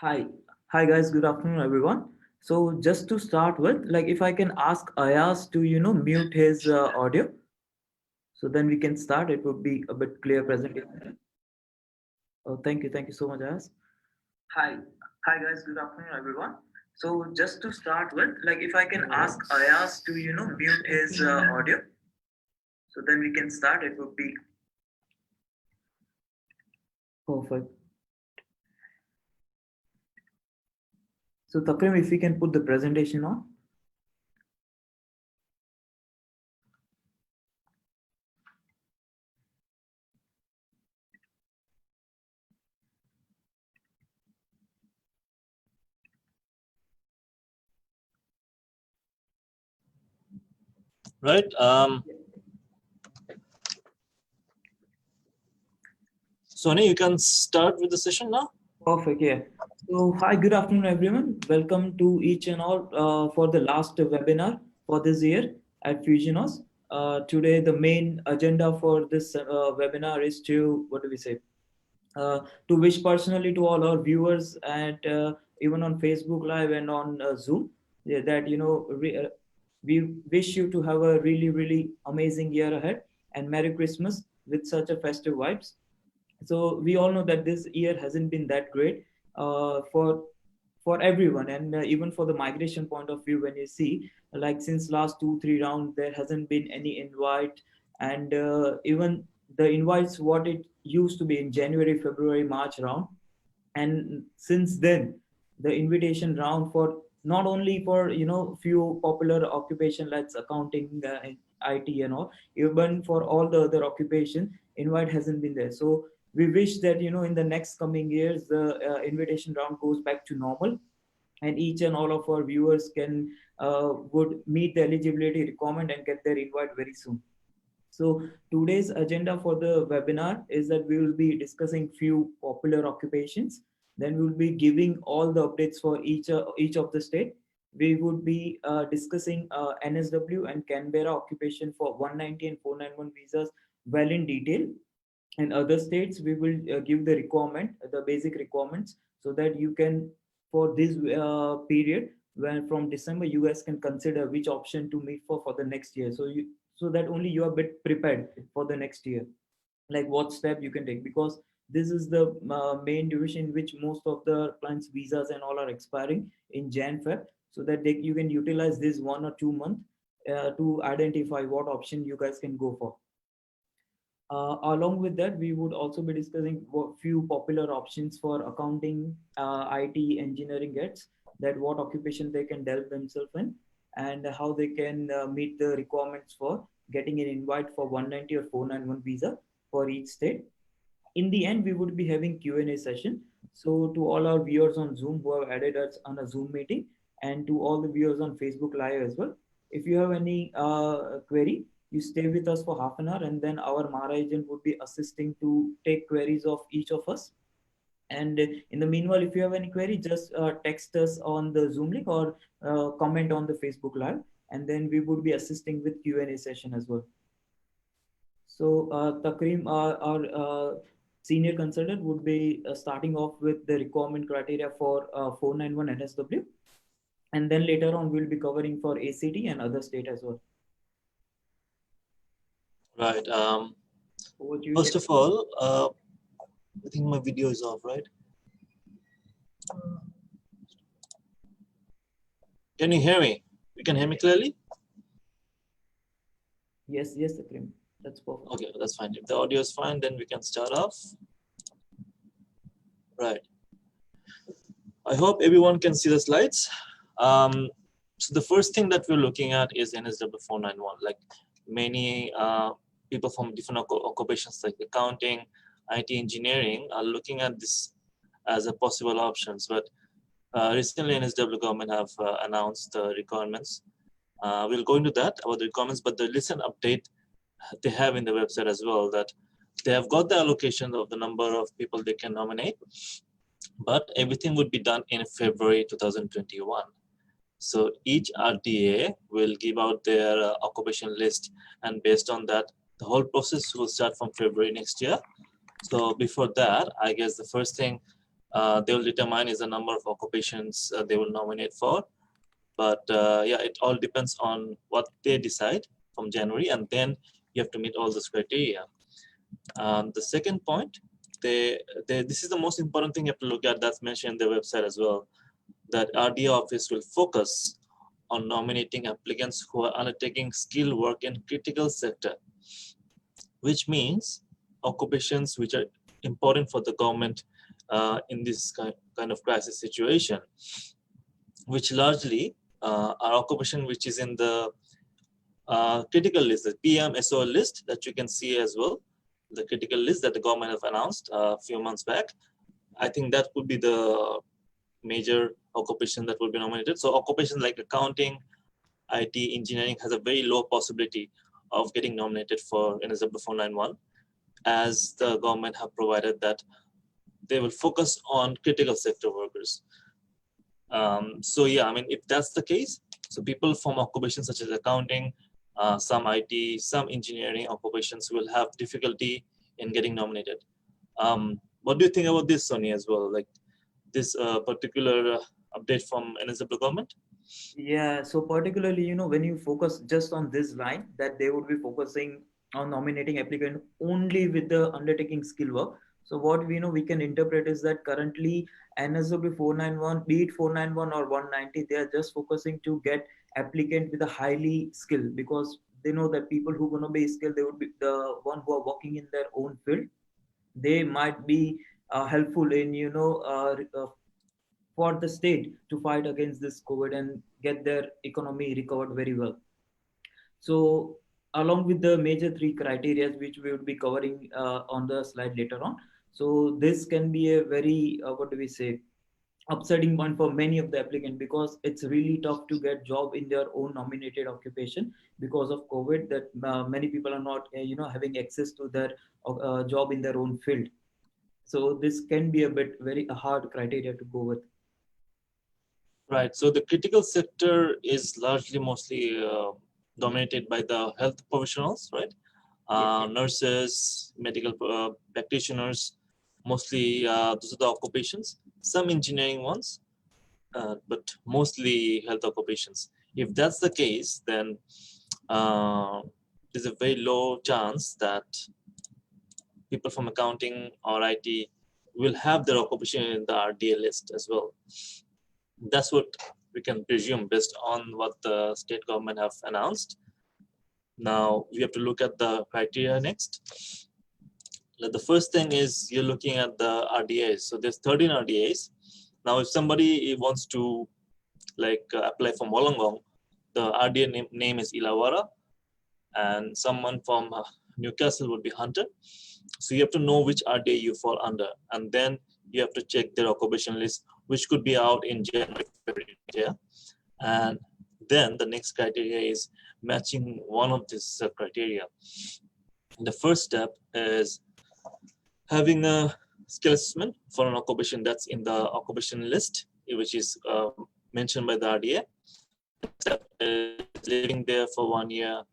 Hi. Hi guys, good afternoon everyone. So just to start with, like if I can ask Ayaz to, mute his audio, so then we can start. It would be a bit clear presentation. Oh, thank you. Thank you so much, Ayaz. Hi. Hi guys, good afternoon everyone. So just to start with, like if I can ask Ayaz to, mute his audio, so then we can start. It would be perfect. So Takrim, if we can put the presentation on. Right. Sony, you can start with the session now. Perfect. Yeah. So, hi, good afternoon, everyone. Welcome to each and all for the last webinar for this year at Fusionos. Today, the main agenda for this webinar is to, what do we say? To wish personally to all our viewers and even on Facebook Live and on Zoom, yeah, that, we wish you to have a really, really amazing year ahead and Merry Christmas with such a festive vibes. So we all know that this year hasn't been that great for everyone, and even for the migration point of view, when you see, like, since last 2 3 rounds there hasn't been any invite, and even the invites what it used to be in January, February, March round, and since then the invitation round for not only for few popular occupation like accounting, IT and all, even for all the other occupation, invite hasn't been there. So we wish that in the next coming years the invitation round goes back to normal, and each and all of our viewers can would meet the eligibility requirement and get their invite very soon. So today's agenda for the webinar is that we will be discussing few popular occupations. Then we will be giving all the updates for each of the state. We would be discussing NSW and Canberra occupation for 190 and 491 visas well in detail. In other states, we will give the requirement, the basic requirements, so that you can, for this period, when from December, you guys can consider which option to meet for the next year. So that only you are a bit prepared for the next year, like what step you can take, because this is the main division in which most of the clients visas and all are expiring in Jan Feb, so that you can utilize this 1 or 2 month to identify what option you guys can go for. Along with that, we would also be discussing few popular options for accounting, IT, engineering gets, that what occupation they can delve themselves in, and how they can meet the requirements for getting an invite for 190 or 491 visa for each state. In the end, we would be having Q&A session. So to all our viewers on Zoom who have added us on a Zoom meeting, and to all the viewers on Facebook Live as well, if you have any query, you stay with us for half an hour, and then our Mara agent would be assisting to take queries of each of us. And in the meanwhile, if you have any query, just text us on the Zoom link or comment on the Facebook Live, and then we would be assisting with Q&A session as well. So Takreem, our senior consultant, would be starting off with the requirement criteria for 491 NSW. And then later on, we'll be covering for ACT and other state as well. Right. Over to you, First of Takreem. all, I think my video is off, right? Can you hear me? You can hear me clearly? Yes, Takreem. That's perfect. Okay, that's fine. If the audio is fine, then we can start off. Right. I hope everyone can see the slides. So the first thing that we're looking at is NSW 491. Like many people from different occupations like accounting, IT engineering are looking at this as a possible options. But recently NSW government have announced the requirements. We'll go into that about the requirements, but the recent update they have in the website as well, that they have got the allocation of the number of people they can nominate, but everything would be done in February 2021. So each RDA will give out their occupation list, and based on that, the whole process will start from February next year. So before that, I guess the first thing they will determine is the number of occupations they will nominate for. But yeah, it all depends on what they decide from January, and then you have to meet all those criteria. The second point, this is the most important thing you have to look at, that's mentioned in the website as well, that RDA office will focus on nominating applicants who are undertaking skilled work in critical sector, which means occupations which are important for the government in this kind of crisis situation, which largely are occupation which is in the critical list, the PMSO list that you can see as well, the critical list that the government have announced a few months back. I think that would be the major occupation that will be nominated. So occupations like accounting, IT, engineering has a very low possibility of getting nominated for NSW 491, as the government have provided that they will focus on critical sector workers. So yeah, I mean, if that's the case, so people from occupations such as accounting, some IT, some engineering occupations will have difficulty in getting nominated. What do you think about this, Sonny, as well? Like this particular update from NSW government? Yeah, so particularly, when you focus just on this line, that they would be focusing on nominating applicant only with the undertaking skill work. So what we can interpret is that currently NSW 491, be it 491 or 190, they are just focusing to get applicant with a highly skill, because they know that people who gonna be skilled, they would be the one who are working in their own field. They might be helpful in for the state to fight against this COVID and get their economy recovered very well. So, along with the major three criteria, which we would be covering on the slide later on. So, this can be a very, what do we say, upsetting point for many of the applicant, because it's really tough to get job in their own nominated occupation because of COVID, that many people are not having access to their job in their own field. So this can be a bit very hard criteria to go with. Right. So the critical sector is largely mostly dominated by the health professionals, right? Nurses, medical practitioners, mostly those are the occupations. Some engineering ones, but mostly health occupations. If that's the case, then there's a very low chance that people from accounting or IT will have their occupation in the RDA list as well. That's what we can presume based on what the state government have announced. Now we have to look at the criteria next. The first thing is you're looking at the RDAs. So there's 13 RDAs. Now if somebody wants to apply from Wollongong, the RDA name is Illawarra, and someone from Newcastle would be Hunter. So you have to know which RDA you fall under, and then you have to check their occupation list, which could be out in January, February. Yeah. And then the next criteria is matching one of these criteria. The first step is having a skill assessment for an occupation that's in the occupation list, which is mentioned by the RDA. Step is living there for 1 year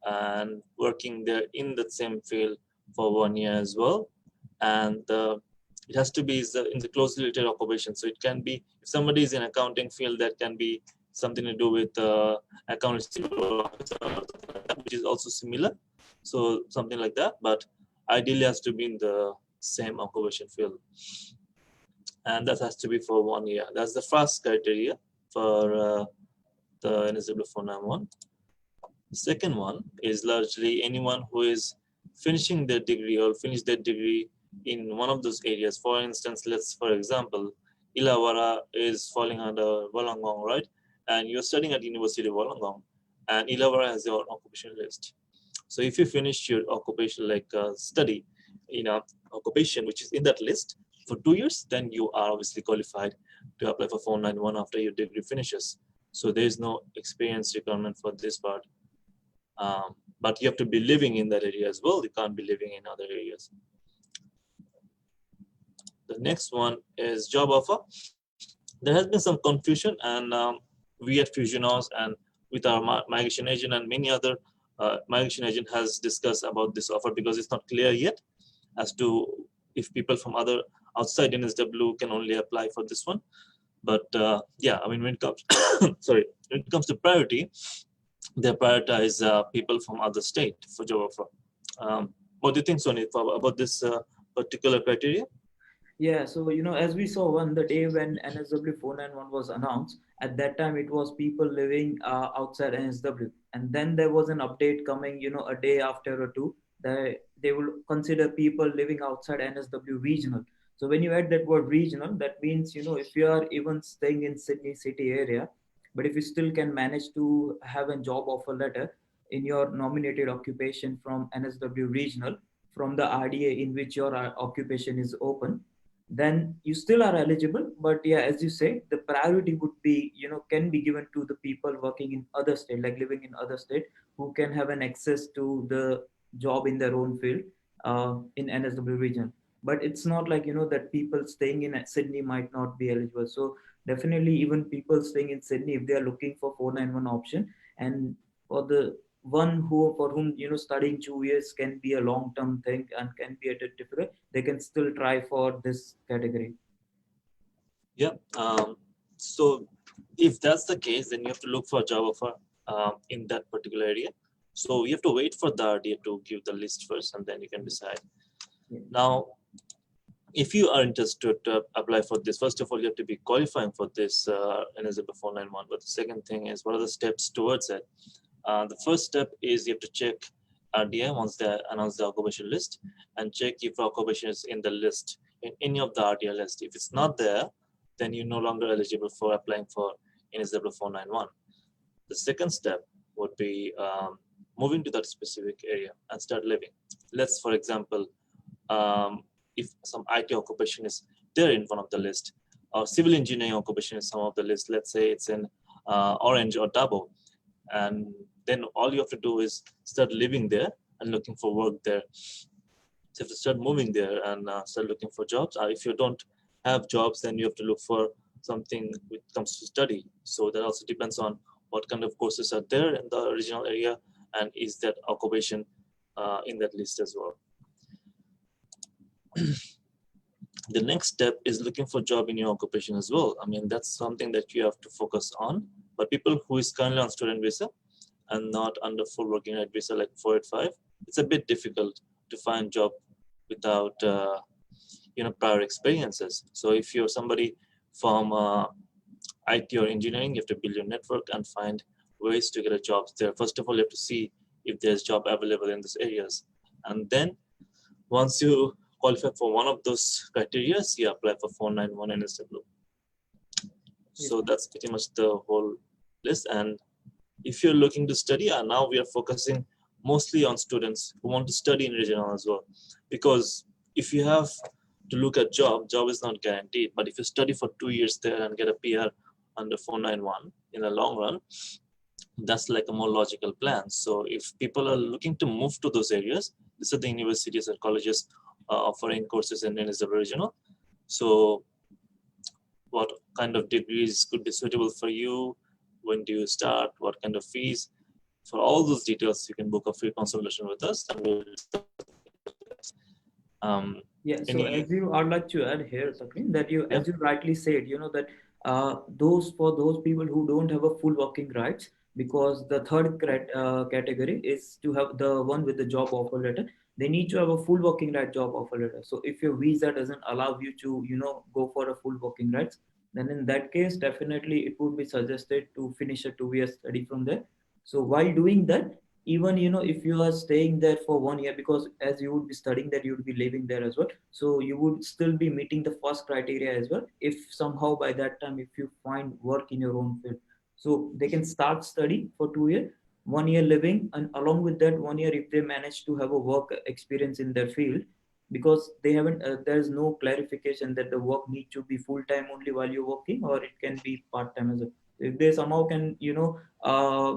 and working there in the same field for 1 year as well. And it has to be in the closely related occupation. So it can be, if somebody is in accounting field, that can be something to do with accounting, which is also similar. So something like that, but ideally has to be in the same occupation field. And that has to be for 1 year. That's the first criteria for the NSW 491. The second one is largely anyone who is finishing their degree or finished their degree in one of those areas. For instance, for example, Illawarra is falling under Wollongong, right? And you're studying at University of Wollongong, and Illawarra has your occupation list. So if you finish your occupation study in a occupation which is in that list for 2 years, then you are obviously qualified to apply for 491 after your degree finishes. So there is no experience requirement for this part. But you have to be living in that area as well. You can't be living in other areas. The next one is job offer. There has been some confusion, and we at FusionOS and with our migration agent and many other migration agent has discussed about this offer, because it's not clear yet as to if people from outside NSW can only apply for this one. But yeah, I mean, when it comes when it comes to priority, they prioritize people from other state for job offer. What do you think, Sony, about this particular criteria? Yeah, so as we saw on the day when NSW 491 was announced, at that time it was people living outside NSW, and then there was an update coming, a day after or two, that they will consider people living outside NSW regional. So when you add that word regional, that means if you are even staying in Sydney city area, but if you still can manage to have a job offer letter in your nominated occupation from NSW regional, from the RDA in which your occupation is open, then you still are eligible. But yeah, as you say, the priority would be can be given to the people working in other state, like living in other state, who can have an access to the job in their own field in NSW region. But it's not like that people staying in Sydney might not be eligible. So definitely, even people staying in Sydney, if they are looking for 491 option, and for the one for whom studying 2 years can be a long term thing and can be a bit difficult, they can still try for this category. Yeah. So if that's the case, then you have to look for a job offer in that particular area. So you have to wait for the RDA to give the list first, and then you can decide. Yeah. Now, if you are interested to apply for this, first of all, you have to be qualifying for this NSW 491. But the second thing is, what are the steps towards it? The first step is you have to check RDA once they announce the occupation list, and check if occupation is in the list, in any of the RDA list. If it's not there, then you're no longer eligible for applying for NSW 491. The second step would be moving to that specific area and start living. Let's, for example, if some IT occupation is there in one of the list, or civil engineering occupation is some of the list. Let's say it's in Orange or Dabo, and then all you have to do is start living there and looking for work there. So you have to start moving there and start looking for jobs. If you don't have jobs, then you have to look for something when it comes to study. So that also depends on what kind of courses are there in the regional area, and is that occupation in that list as well. The next step is looking for job in your occupation as well. I mean, that's something that you have to focus on. But people who is currently on student visa and not under full working right visa like 485, it's a bit difficult to find job without prior experiences. So if you're somebody from IT or engineering, you have to build your network and find ways to get a job there. First of all, you have to see if there's job available in these areas, and then once you qualify for one of those criteria, you apply for 491 NSW. So that's pretty much the whole list. And if you're looking to study, now we are focusing mostly on students who want to study in regional as well, because if you have to look at job is not guaranteed. But if you study for 2 years there and get a PR under 491 in the long run, that's like a more logical plan. So if people are looking to move to those areas, these are the universities and colleges offering courses in NSW regional. So what kind of degrees could be suitable for you? When do you start? What kind of fees? For all those details, you can book a free consultation with us. And we'll yeah. So I'd like to add here, Sakrin, that as you rightly said, that for those people who don't have a full working rights, because the third category is to have the one with the job offer letter. They need to have a full working right job offer letter. So if your visa doesn't allow you to, go for a full working rights, then in that case, definitely it would be suggested to finish a 2 year study from there. So while doing that, even if you are staying there for 1 year, because as you would be studying there, you would be living there as well, so you would still be meeting the first criteria as well, if somehow by that time if you find work in your own field. So they can start study for 2 years, 1 year living, and along with that 1 year, if they manage to have a work experience in their field, because they haven't there's no clarification that the work needs to be full time only while you're working, or it can be part time as well. If they somehow can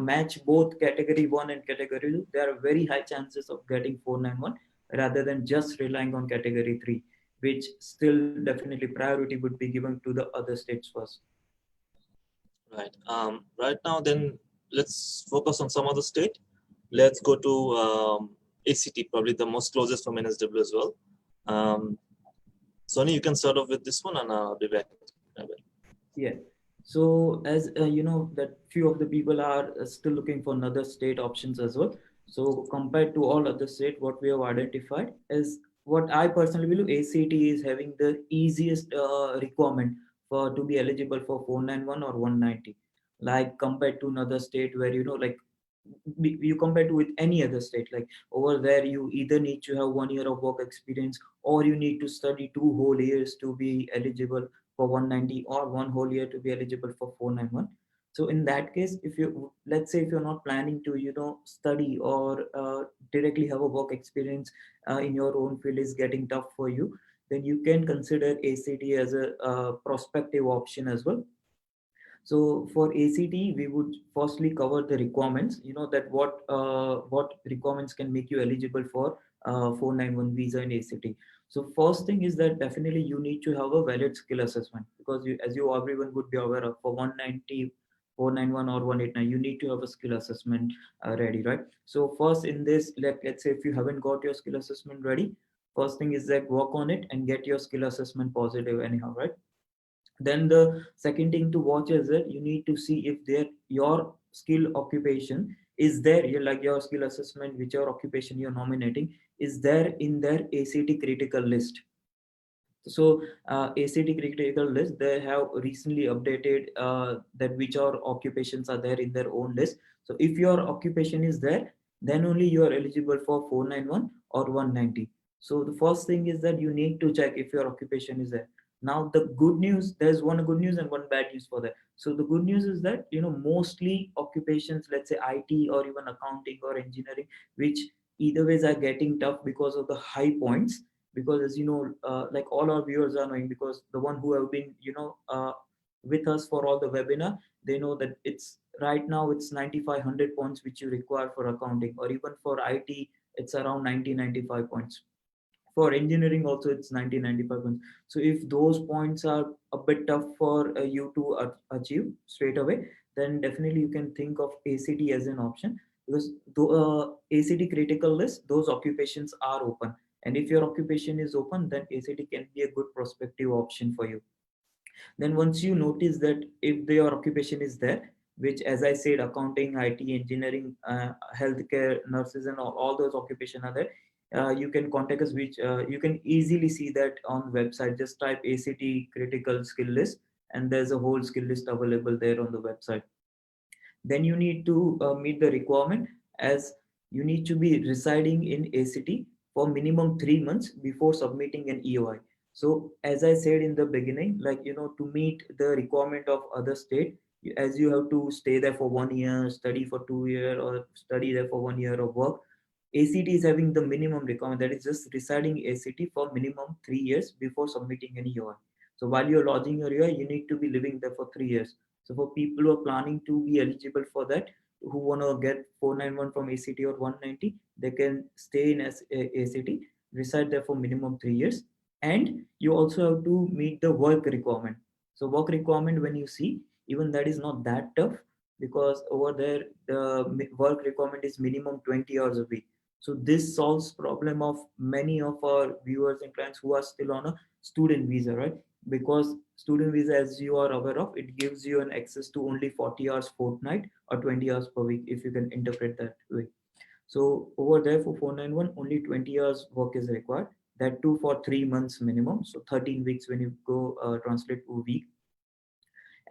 match both category 1 and category 2, there are very high chances of getting 491 rather than just relying on category 3, which still definitely priority would be given to the other states first. Right. Right now, then let's focus on some other state. Let's go to ACT, probably the most closest from NSW as well. Sonny, you can start off with this one, and I'll be back. Yeah. So as that few of the people are still looking for another state options as well. So compared to all other state, what we have identified is what I personally believe ACT is having the easiest requirement for to be eligible for 491 or 190. Like compared to another state where like you compare to with any other state, like over there you either need to have 1 year of work experience, or you need to study 2 whole years to be eligible for 190, or 1 whole year to be eligible for 491. So in that case, if you, let's say if you're not planning to study or directly have a work experience in your own field is getting tough for you, then you can consider ACT as a prospective option as well. So for ACT, we would firstly cover the requirements, that what requirements can make you eligible for 491 visa in ACT. So first thing is that definitely you need to have a valid skill assessment, because as you everyone would be aware of, for 190, 491 or 189, you need to have a skill assessment ready, right? So first in this, let's say if you haven't got your skill assessment ready, first thing is that work on it and get your skill assessment positive anyhow, right? Then the second thing to watch is that you need to see if your skill occupation is there, like your skill assessment, which your occupation you're nominating is there in their ACT critical list. So ACT critical list, they have recently updated that which are occupations are there in their own list. So if your occupation is there, then only you are eligible for 491 or 190. So the first thing is that you need to check if your occupation is there. Now the good news, there's one good news and one bad news for that. So the good news is that mostly occupations, let's say IT or even accounting or engineering, which either ways are getting tough because of the high points, because as you know, like all our viewers are knowing, because the one who have been, with us for all the webinar, they know that it's right now it's 9500 points which you require for accounting, or even for IT it's around 90-95 points. For engineering also it's 90-95 points. So if those points are a bit tough for you to achieve straight away, then definitely you can think of ACT as an option, because the ACT critical list, those occupations are open, and if your occupation is open, then ACT can be a good prospective option for you. Then once you notice that if your occupation is there, which as I said, accounting, IT, engineering, healthcare, nurses, and all those occupations are there, you can contact us, which you can easily see that on website. Just type ACT critical skill list, and there's a whole skill list available there on the website. Then you need to meet the requirement, as you need to be residing in ACT for minimum 3 months before submitting an EOI. So as I said in the beginning, like, to meet the requirement of other state, as you have to stay there for 1 year, study for 2 year, or study there for 1 year of work. ACT is having the minimum requirement, that is just residing ACT for minimum 3 years before submitting an EOI. So while you're lodging your EOI, you need to be living there for 3 years. So for people who are planning to be eligible for that, who want to get 491 from ACT or 190, they can stay in ACT, reside there for minimum 3 years. And you also have to meet the work requirement. So work requirement, when you see, even that is not that tough, because over there the work requirement is minimum 20 hours a week. So this solves problem of many of our viewers and clients who are still on a student visa, right? Because student visa, as you are aware of, it gives you an access to only 40 hours fortnight or 20 hours per week, if you can interpret that way. So over there for 491, only 20 hours work is required, that too for 3 months minimum, so 13 weeks when you go translate to a week.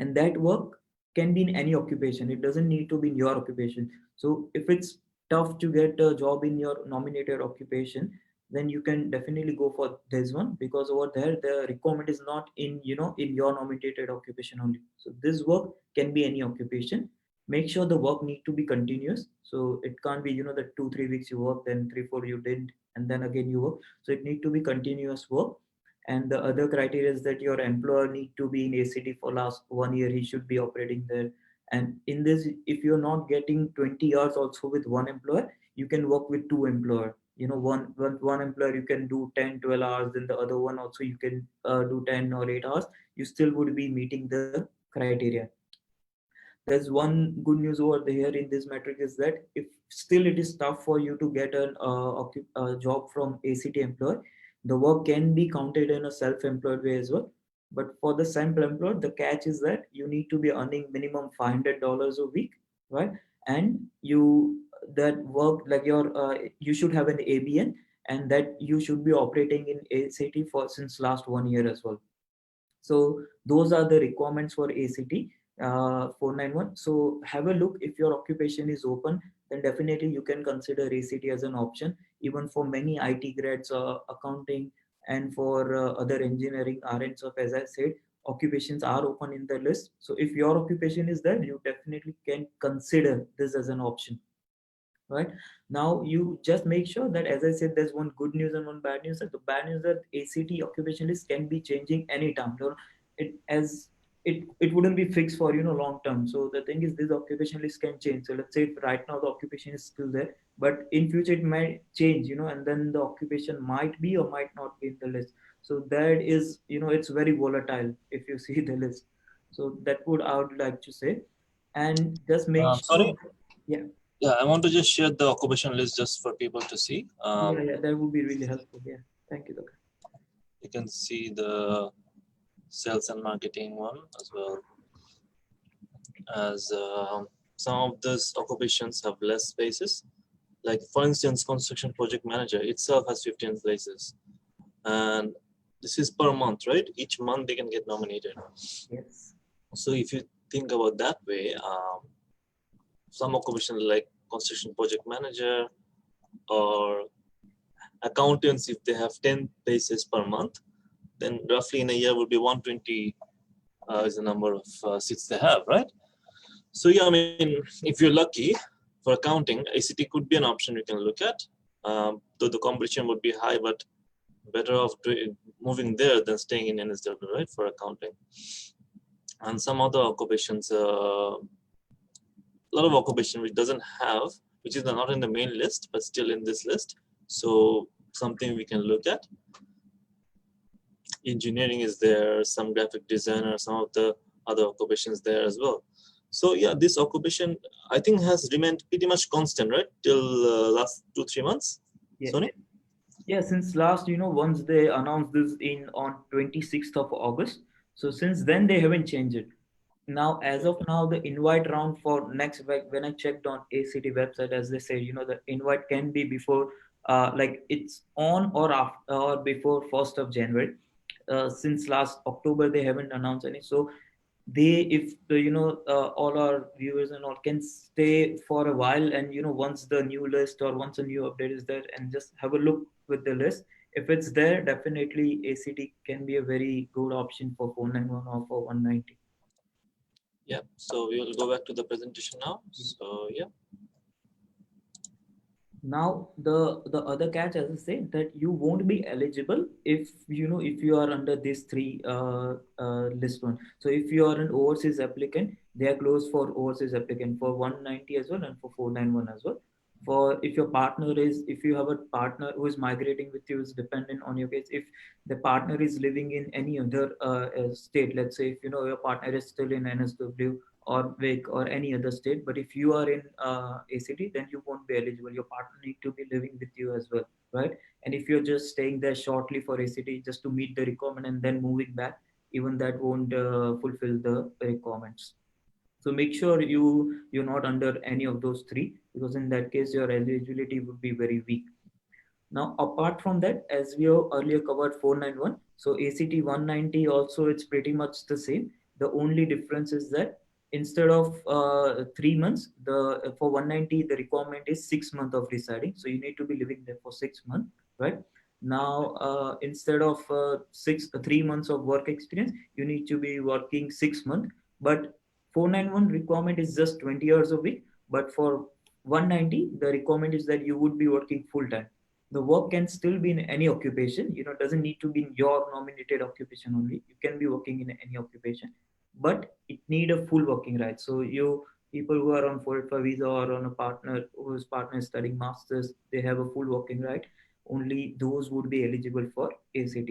And that work can be in any occupation, it doesn't need to be in your occupation. So if it's tough to get a job in your nominated occupation, then you can definitely go for this one, because over there the requirement is not in, in your nominated occupation only. So this work can be any occupation. Make sure the work need to be continuous, so it can't be, the 2-3 weeks you work, then 3-4 you didn't, and then again you work. So it need to be continuous work. And the other criteria is that your employer need to be in ACT for last 1 year, he should be operating there. And in this, if you're not getting 20 hours also with one employer, you can work with two employer. One employer you can do 10-12 hours, then the other one also you can do 10 or 8 hours. You still would be meeting the criteria. There's one good news over there in this metric, is that if still it is tough for you to get a job from ACT employer, the work can be counted in a self-employed way as well. But for the self-employed, the catch is that you need to be earning minimum $500 a week, right? And you that work, like you should have an ABN, and that you should be operating in ACT for since last 1 year as well. So those are the requirements for ACT 491. So have a look. If your occupation is open, then definitely you can consider ACT as an option. Even for many IT grads, accounting, and for other engineering RN stuff, as I said, occupations are open in the list. So if your occupation is there, you definitely can consider this as an option. Right now, you just make sure that, as I said, there's one good news and one bad news. That the bad news that ACT occupation list can be changing anytime. It wouldn't be fixed for long term. So the thing is, this occupation list can change. So let's say right now the occupation is still there, but in future it might change, and then the occupation might be or might not be in the list. So that is, it's very volatile if you see the list. So that would I would like to say. And just make Sorry. sure. Yeah. Yeah, I want to just share the occupation list just for people to see. Yeah, that would be really helpful. Yeah, thank you, Doctor. You can see the sales and marketing one as well, as some of those occupations have less spaces. Like for instance, construction project manager itself has 15 places, and this is per month, right? Each month they can get nominated. Yes. So if you think about that way, some occupations like construction project manager or accountants, if they have 10 places per month, then roughly in a year would be 120 is the number of seats they have, right? So yeah, I mean, if you're lucky for accounting, ACT could be an option you can look at. Though the competition would be high, but better off moving there than staying in NSW, right, for accounting. And some other occupations, a lot of occupation which doesn't have, which is not in the main list, but still in this list. So something we can look at. Engineering is there, some graphic designer, some of the other occupations there as well. So yeah, this occupation I think has remained pretty much constant, right, till last 2-3 months. Yeah. Sony? Yeah, since last, once they announced this in on 26th of August. So since then they haven't changed it. Now, as of now, the invite round for next week, when I checked on ACT website, as they say, the invite can be before, like it's on or after or before 1st of January. Since last October, they haven't announced any. So they, if the, all our viewers and all can stay for a while, and once the new list or once a new update is there, and just have a look with the list. If it's there, definitely ACT can be a very good option for 491 or for 190. Yeah, so we will go back to the presentation now. So yeah. Now the other catch, as I say, that you won't be eligible if you are under these three list one. So if you are an overseas applicant, they are closed for overseas applicant for 190 as well and for 491 as well. For if you have a partner who is migrating with you, is dependent on your case. If the partner is living in any other state, let's say if your partner is still in NSW or WIC or any other state. But if you are in ACT, then you won't be eligible. Your partner need to be living with you as well, right? And if you're just staying there shortly for ACT just to meet the requirement and then moving back, even that won't fulfill the requirements. So make sure you're not under any of those three, because in that case your eligibility would be very weak. Now, apart from that, as we have earlier covered 491, so ACT 190 also it's pretty much the same. The only difference is that instead of 3 months, the for 190 the requirement is 6 months of residing. So you need to be living there for 6 months, right? Now, instead of 3 months of work experience, you need to be working 6 months. But 491 requirement is just 20 hours a week. But for 190, the requirement is that you would be working full time. The work can still be in any occupation, doesn't need to be in your nominated occupation only. You can be working in any occupation, but it need a full working right. So you people who are on 485 visa or on a partner whose partner is studying masters, they have a full working right. Only those would be eligible for ACT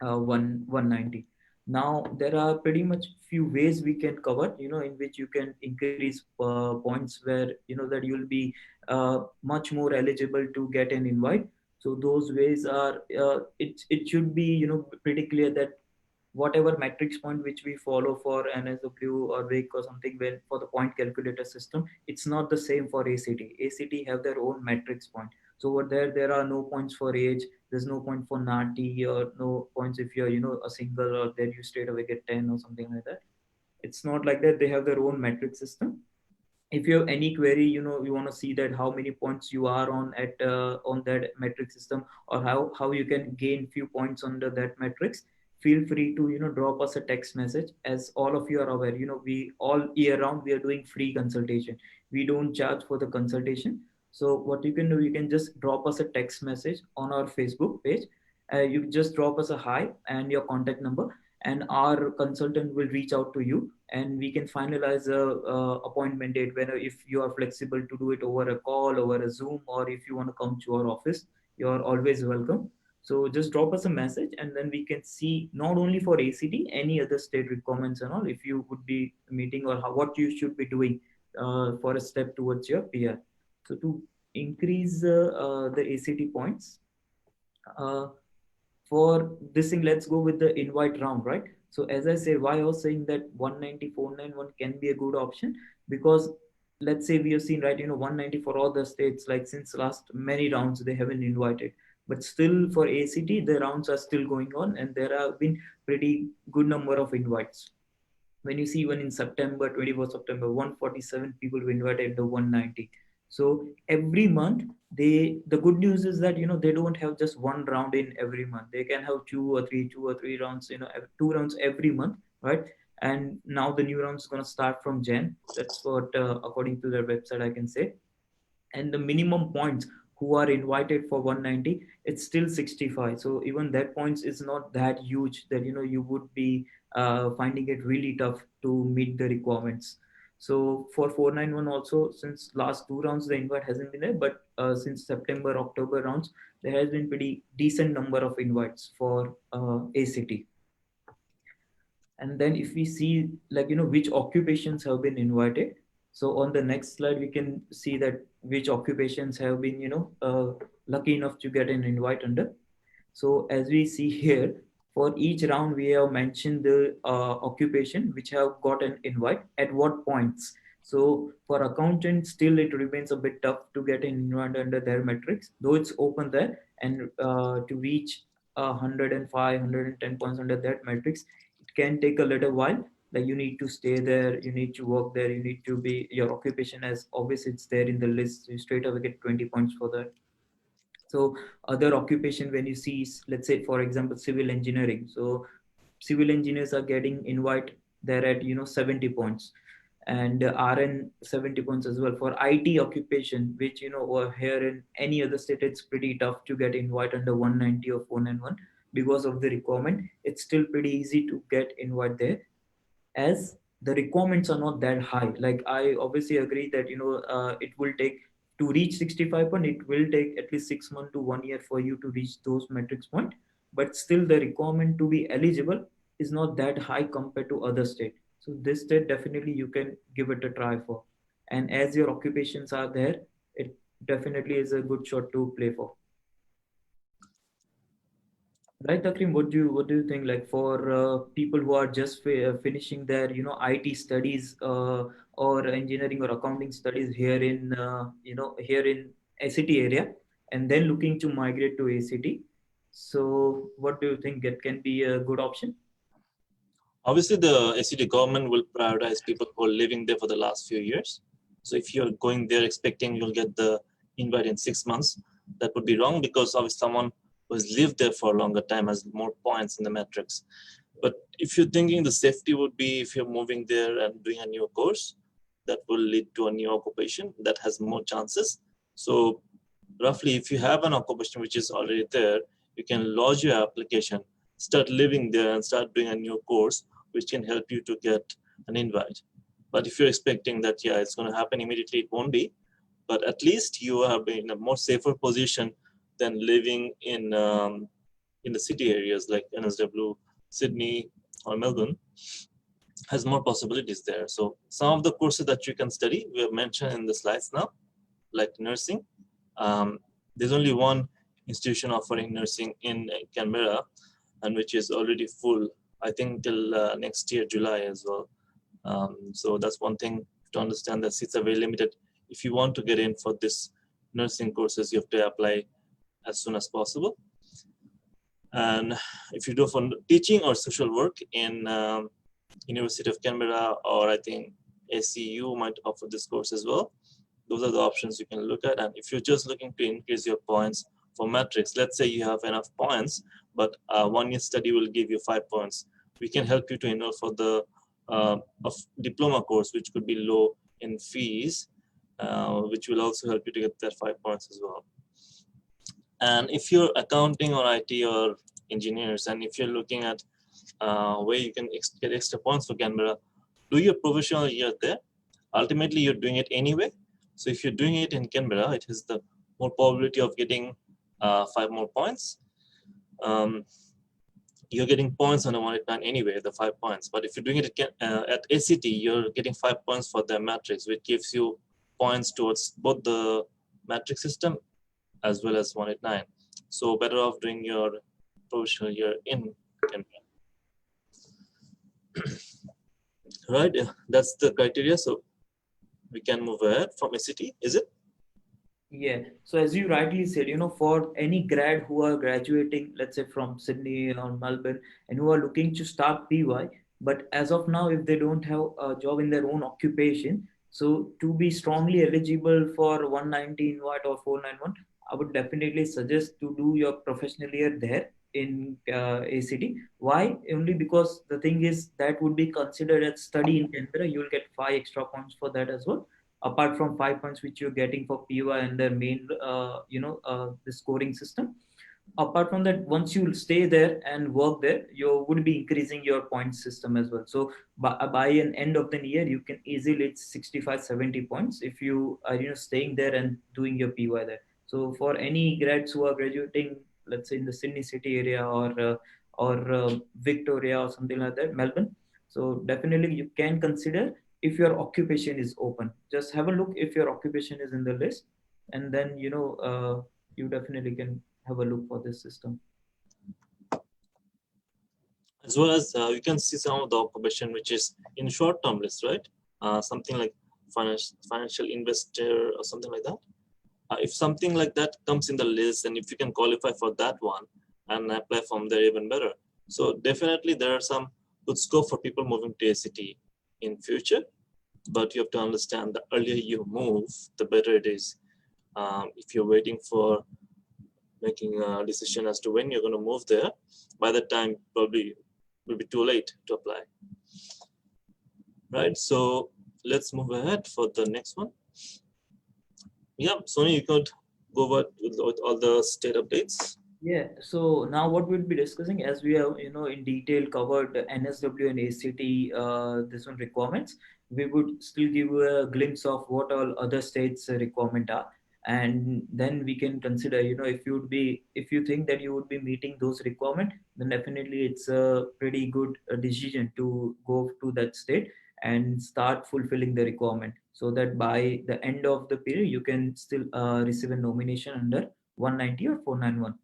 190. Now there are pretty much few ways we can cover, in which you can increase points where that you'll be much more eligible to get an invite. So those ways are it should be pretty clear that whatever matrix point which we follow for NSW or WIC or something, when for the point calculator system, it's not the same for ACT. ACT have their own matrix point. So over there are no points for age. There's no point for NATI or no points if you're a single, or then you straight away get 10 or something like that. It's not like that. They have their own metric system. If you have any query, you want to see that how many points you are on that metric system, or how you can gain few points under that metrics, feel free to drop us a text message. As all of you are aware, we all year round we are doing free consultation. We don't charge for the consultation. So what you can do, you can just drop us a text message on our Facebook page. You just drop us a hi and your contact number, and our consultant will reach out to you, and we can finalize a appointment date, whether if you are flexible to do it over a call, over a Zoom, or if you want to come to our office, you're always welcome. So just drop us a message, and then we can see not only for ACT, any other state requirements and all, if you would be meeting, or what you should be doing for a step towards your PR. So to increase the ACT points, uh, for this thing, let's go with the invite round, right? So as I say, why I was saying that 190 can be a good option, because let's say we have seen, right, 190 for all the states, like since last many rounds they haven't invited, but still for ACT the rounds are still going on, and there have been pretty good number of invites. When you see, even in September, 24th September, 147 people were invited to 190. So every month, the good news is that they don't have just one round in every month. They can have two or three rounds, 2 rounds every month, right? And now the new round is going to start from Jan. That's what according to their website I can say. And the minimum points who are invited for 190, it's still 65. So even that points is not that huge that you would be finding it really tough to meet the requirements. So for 491 also, since last two rounds the invite hasn't been there, but since September October rounds there has been pretty decent number of invites for ACT. And then if we see like which occupations have been invited, so on the next slide we can see that which occupations have been lucky enough to get an invite under. So as we see here, for each round we have mentioned the occupation which have got an invite at what points. So for accountants, still it remains a bit tough to get an invite under their metrics, though it's open there. And to reach 105, 110 points under that metrics, it can take a little while. Like you need to stay there, you need to work there, you need to be your occupation as obviously it's there in the list. You straight away get 20 points for that. So other occupation, when you see, let's say for example civil engineering, so civil engineers are getting invite there at 70 points, and RN 70 points as well. For IT occupation, which or here in any other state it's pretty tough to get invite under 190 or 491 because of the requirement. It's still pretty easy to get invite there, as the requirements are not that high. Like I obviously agree that it will take to reach 65 point, it will take at least 6 months to 1 year for you to reach those metrics point. But still the requirement to be eligible is not that high compared to other state. So this state definitely you can give it a try for, and as your occupations are there, it definitely is a good shot to play for. Right, Takrim, what do you think? Like for people who are just finishing their IT studies or engineering or accounting studies here in here in ACT area, and then looking to migrate to ACT. So what do you think? It can be a good option? Obviously, the ACT government will prioritize people who are living there for the last few years. So if you're going there expecting you'll get the invite in 6 months, that would be wrong, because obviously someone who has lived there for a longer time has more points in the metrics. But if you're thinking the safety would be if you're moving there and doing a new course, that will lead to a new occupation that has more chances. So roughly, if you have an occupation which is already there, you can lodge your application, start living there and start doing a new course, which can help you to get an invite. But if you're expecting that, yeah, it's going to happen immediately, it won't be. But at least you are in a more safer position than living in the city areas like NSW, Sydney, or Melbourne. Has more possibilities there. So some of the courses that you can study, we have mentioned in the slides now, like nursing. There's only one institution offering nursing in Canberra, and which is already full, I think till next year, July as well. So that's one thing to understand, that seats are very limited. If you want to get in for this nursing courses, you have to apply as soon as possible. And if you do for teaching or social work in University of Canberra, or I think ACU might offer this course as well. Those are the options you can look at. And if you're just looking to increase your points for metrics, let's say you have enough points, but 1 year study will give you 5 points. We can help you to enroll for the diploma course, which could be low in fees, which will also help you to get that 5 points as well. And if you're accounting or IT or engineers, and if you're looking at where you can get extra points for Canberra, do your professional year there. Ultimately, you're doing it anyway. So if you're doing it in Canberra, it has the more probability of getting 5 more points. You're getting points on the 189 anyway, the 5 points. But if you're doing it at ACT, you're getting 5 points for the matrix, which gives you points towards both the matrix system as well as 189. So better off doing your professional year in Canberra. Right, that's the criteria. So we can move ahead from ACT, is it? Yeah. So as you rightly said, for any grad who are graduating, let's say from Sydney or Melbourne, and who are looking to start PY, but as of now, if they don't have a job in their own occupation, so to be strongly eligible for 190 invite or 491, I would definitely suggest to do your professional year there in ACT. Why? Only because the thing is that would be considered as study in Canberra. You will get 5 extra points for that as well. apart from 5 points which you're getting for PY and their main, the scoring system. Apart from that, once you stay there and work there, you would be increasing your point system as well. So by an end of the year, you can easily hit 65, 70 points if you are staying there and doing your PY there. So for any grads who are graduating, let's say in the Sydney city area or Victoria or something like that, Melbourne, so definitely you can consider if your occupation is open. Just have a look if your occupation is in the list, and then you definitely can have a look for this system. As well as you can see some of the occupation which is in short-term list, right? Something like financial investor or something like that. If something like that comes in the list, and if you can qualify for that one and apply from there, even better. So definitely there are some good scope for people moving to ACT in future, but you have to understand the earlier you move, the better it is. If you're waiting for making a decision as to when you're going to move there, by that time probably will be too late to apply. Right, so let's move ahead for the next one. Yeah, Sony, you could go over with all the state updates. Yeah, so now what we'll be discussing, as we have in detail covered NSW and ACT this one requirements, we would still give you a glimpse of what all other states requirement are, and then we can consider if you think that you would be meeting those requirement, then definitely it's a pretty good decision to go to that state and start fulfilling the requirement, so that by the end of the period you can still receive a nomination under 190 or 491.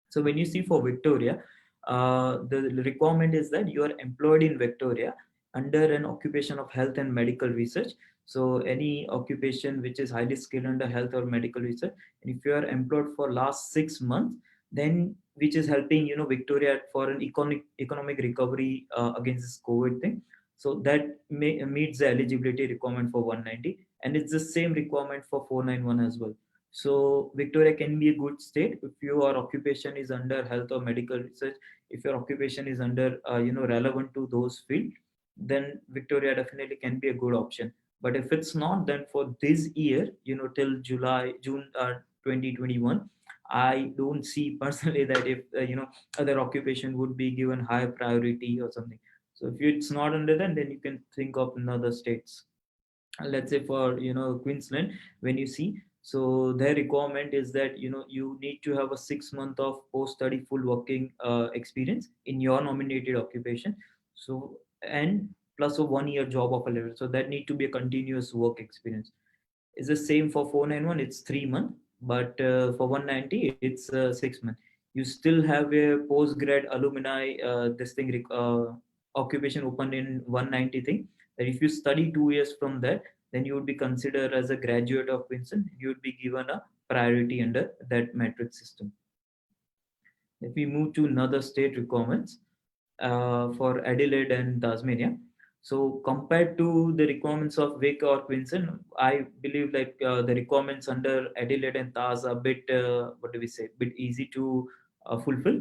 So when you see for Victoria, the requirement is that you are employed in Victoria under an occupation of health and medical research. So any occupation which is highly skilled under health or medical research, and if you are employed for last 6 months, then which is helping Victoria for an economic recovery against this COVID thing. So that meets the eligibility requirement for 190, and it's the same requirement for 491 as well. So Victoria can be a good state if your occupation is under health or medical research. If your occupation is under relevant to those field, then Victoria definitely can be a good option. But if it's not, then for this year, till June 2021, I don't see personally that if other occupation would be given high priority or something. So if it's not under that, then you can think of another states. Let's say for Queensland, when you see, so their requirement is that you need to have a 6 month of post study full working experience in your nominated occupation, so and plus a 1 year job offer level, so that need to be a continuous work experience. It's the same for 491, it's 3 month, but for 190 it's 6 month. You still have a post grad alumni this thing occupation open in 190 thing, that if you study 2 years from that, then you would be considered as a graduate of Queensland. You would be given a priority under that metric system. If we move to another state requirements for Adelaide and Tasmania, so compared to the requirements of Vic or Queensland, I believe like the requirements under Adelaide and Tas are a bit what do we say, bit easy to fulfill.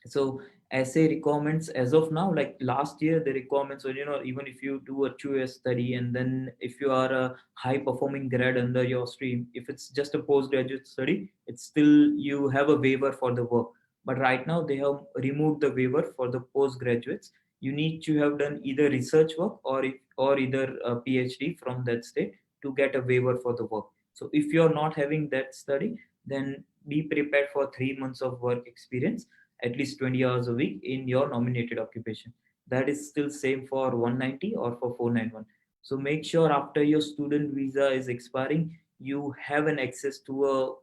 So essay requirements as of now, like last year the requirements were, even if you do a 2 year study, and then if you are a high performing grad under your stream, if it's just a postgraduate study, it's still you have a waiver for the work. But right now they have removed the waiver for the postgraduates. You need to have done either research work or either a PhD from that state to get a waiver for the work. So if you're not having that study, then be prepared for 3 months of work experience, at least 20 hours a week in your nominated occupation. That is still same for 190 or for 491. So make sure after your student visa is expiring, you have an access to a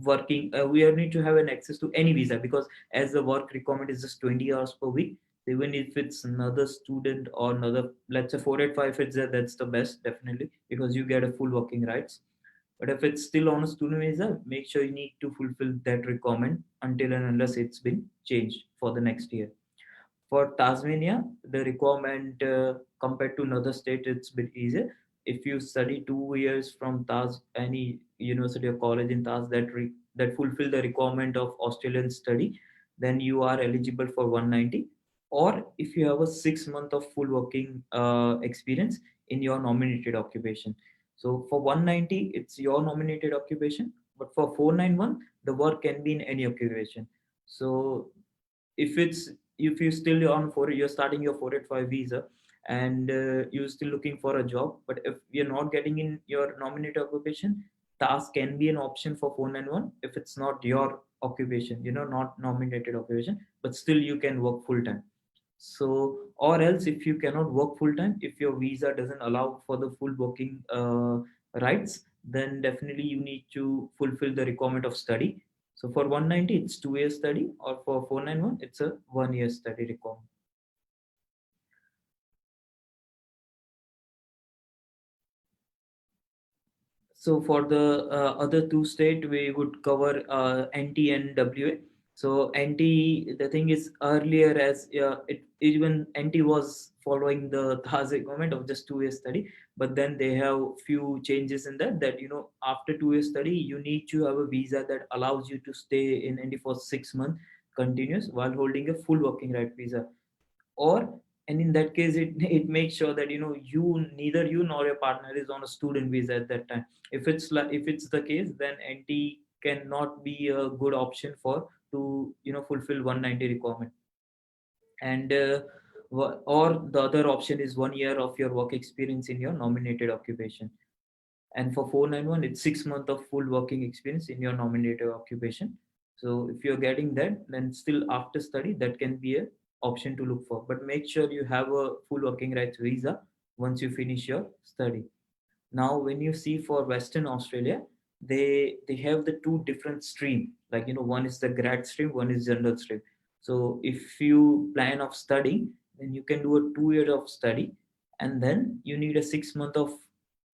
working, we need to have an access to any visa, because as the work requirement is just 20 hours per week, even if it's another student or another, let's say 485, if it's there, that's the best definitely, because you get a full working rights. But if it's still on a student visa, make sure you need to fulfill that requirement until and unless it's been changed for the next year. For Tasmania, the requirement compared to another state, it's a bit easier. If you study 2 years from Tas, any university or college in Tas that fulfill the requirement of Australian study, then you are eligible for 190. Or if you have a 6 month of full working experience in your nominated occupation. So for 190, it's your nominated occupation, but for 491, the work can be in any occupation. So if you still on for you're starting your 485 visa and you're still looking for a job, but if you're not getting in your nominated occupation, task can be an option for 491 if it's not your occupation, not nominated occupation, but still you can work full time. So, or else if you cannot work full time, if your visa doesn't allow for the full working rights, then definitely you need to fulfill the requirement of study. So for 190, it's 2 years study, or for 491, it's a 1 year study requirement. So for the other two state, we would cover NT and WA. So NT, the thing is earlier as even NT was following the TASIC government of just 2 years study, but then they have few changes in that after 2 years study, you need to have a visa that allows you to stay in NT for 6 months continuous while holding a full working right visa. Or, and in that case, it makes sure that you neither you nor your partner is on a student visa at that time. If it's the case, then NT cannot be a good option for to fulfill 190 requirement. And or the other option is 1 year of your work experience in your nominated occupation. And for 491, it's 6 months of full working experience in your nominated occupation. So if you're getting that, then still after study, that can be a option to look for. But make sure you have a full working rights visa once you finish your study. Now when you see for Western Australia, they have the two different stream, like one is the grad stream, one is general stream. So if you plan of studying, then you can do a 2 year of study, and then you need a 6 month of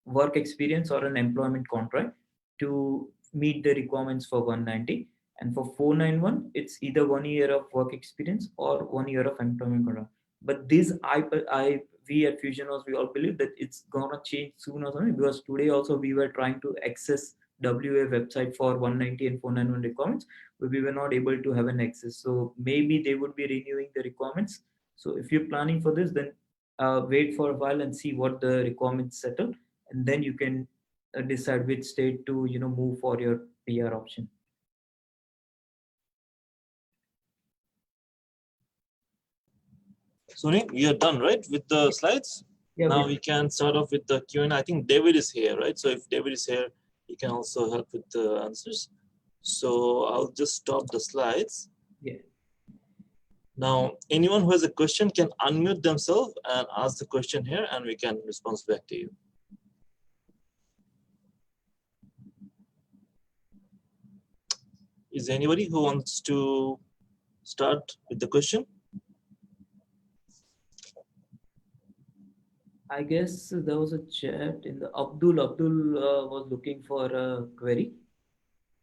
work experience or an employment contract to meet the requirements for 190. And for 491, it's either 1 year of work experience or 1 year of employment contract. But this I we at Fusionos, we all believe that it's gonna change soon or something, because today also we were trying to access WA website for 190 and 491 requirements, but we were not able to have an access. So maybe they would be renewing the requirements. So if you're planning for this, then wait for a while and see what the requirements settle, and then you can decide which state to move for your PR option. Sony, we are done, right, with the slides? Yeah, now we can start off with the Q&A. I think David is here, right? So if David is here, he can also help with the answers. So I'll just stop the slides. Yeah. Now, anyone who has a question can unmute themselves and ask the question here, and we can respond back to you. Is there anybody who wants to start with the question? I guess there was a chat in the Abdul. Abdul was looking for a query.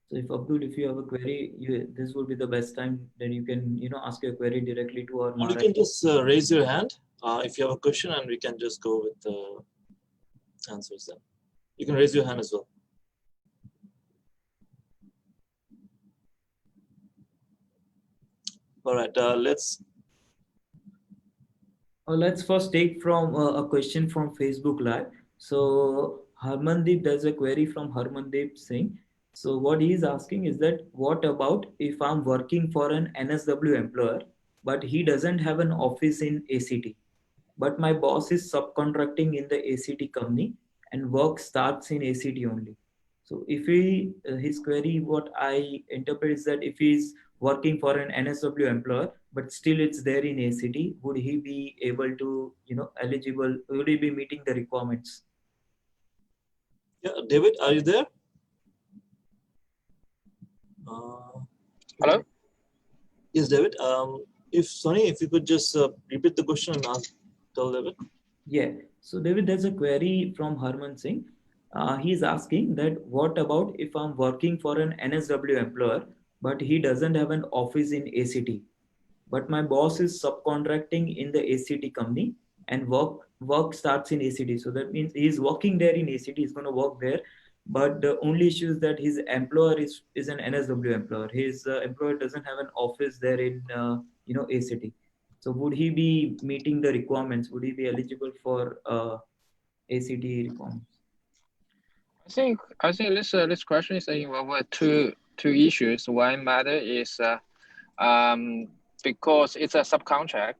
So if Abdul, if you have a query, this would be the best time. Then you can ask your query directly to our. Or you can just raise your hand if you have a question, and we can just go with the answers then. You can raise your hand as well. All right, let's first take from a question from Facebook Live. So Harmandeep, there's a query from Harmandeep Singh. So what he is asking is that, what about if I'm working for an NSW employer, but he doesn't have an office in ACT, but my boss is subcontracting in the ACT company and work starts in ACT only. So if his query, what I interpret is that if he's working for an NSW employer, but still it's there in ACT, would he be able to, eligible, would he be meeting the requirements? yeah, David, are you there? Hello? Yes, David. If Sonny, if you could just repeat the question and tell David. Yeah. So David, there's a query from Harman Singh. He's asking that, what about if I'm working for an NSW employer, but he doesn't have an office in ACT, but my boss is subcontracting in the ACT company and work starts in ACT. So that means he's working there in ACT. He's going to work there, but the only issue is that his employer is an NSW employer. His employer doesn't have an office there in ACT. So would he be meeting the requirements? Would he be eligible for ACT requirements? I think this question is involved two issues. One matter is because it's a subcontract,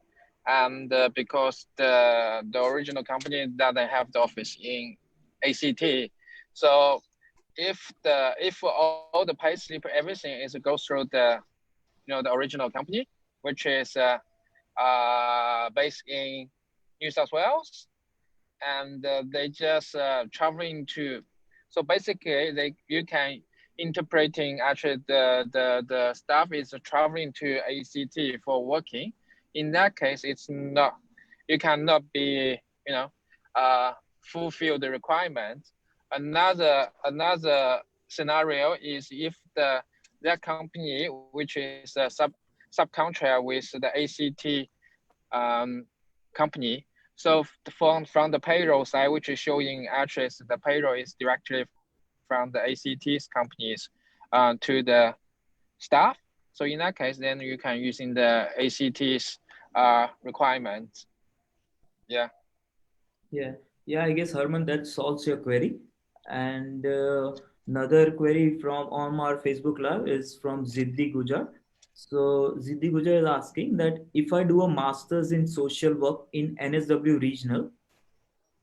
and because the original company doesn't have the office in ACT. So if all the payslip everything is goes through the original company, which is based in New South Wales, and they just traveling to. So basically, you can interpreting actually the staff is traveling to ACT for working. In that case, it's not, you cannot be fulfill the requirement. Another scenario is if that company, which is a subcontract with the ACT company. So from the payroll side, which is showing actually the payroll is directly from the ACT's companies to the staff. So in that case, then you can using the ACT's requirements. Yeah. I guess Herman, that solves your query. And another query from on our Facebook Live is from Ziddi Gujar. So Ziddi Gujar is asking that if I do a master's in social work in NSW regional,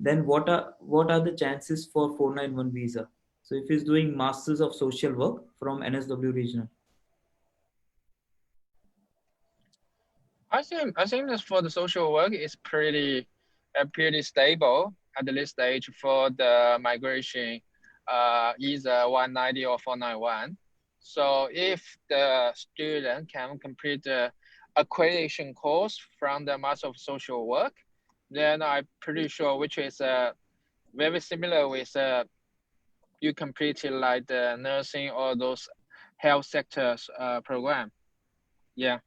then what are the chances for 491 visa? So if he's doing masters of social work from NSW regional. I think that for the social work is pretty stable at this stage for the migration, either 190 or 491. So if the student can complete the accreditation course from the Master of Social Work, then I'm pretty sure which is very similar with you completed like the nursing or those health sectors program. Yeah.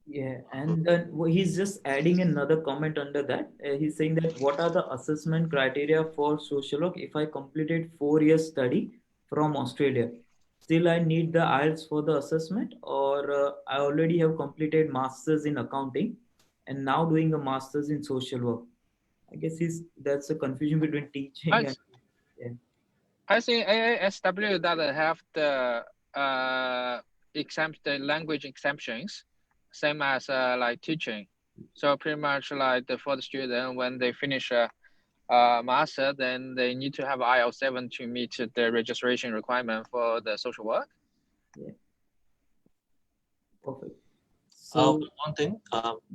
Yeah, and then he's just adding another comment under that. He's saying that what are the assessment criteria for social work if I completed 4 years study from Australia? Still, I need the IELTS for the assessment, or I already have completed masters in accounting and now doing a masters in social work. I guess that's a confusion between teaching I, and yeah. I think AASW doesn't have the the language exemptions, same as like teaching. So pretty much like for the student when they finish a master, then they need to have IELTS 7 to meet the registration requirement for the social work. Yeah. Perfect. So one thing,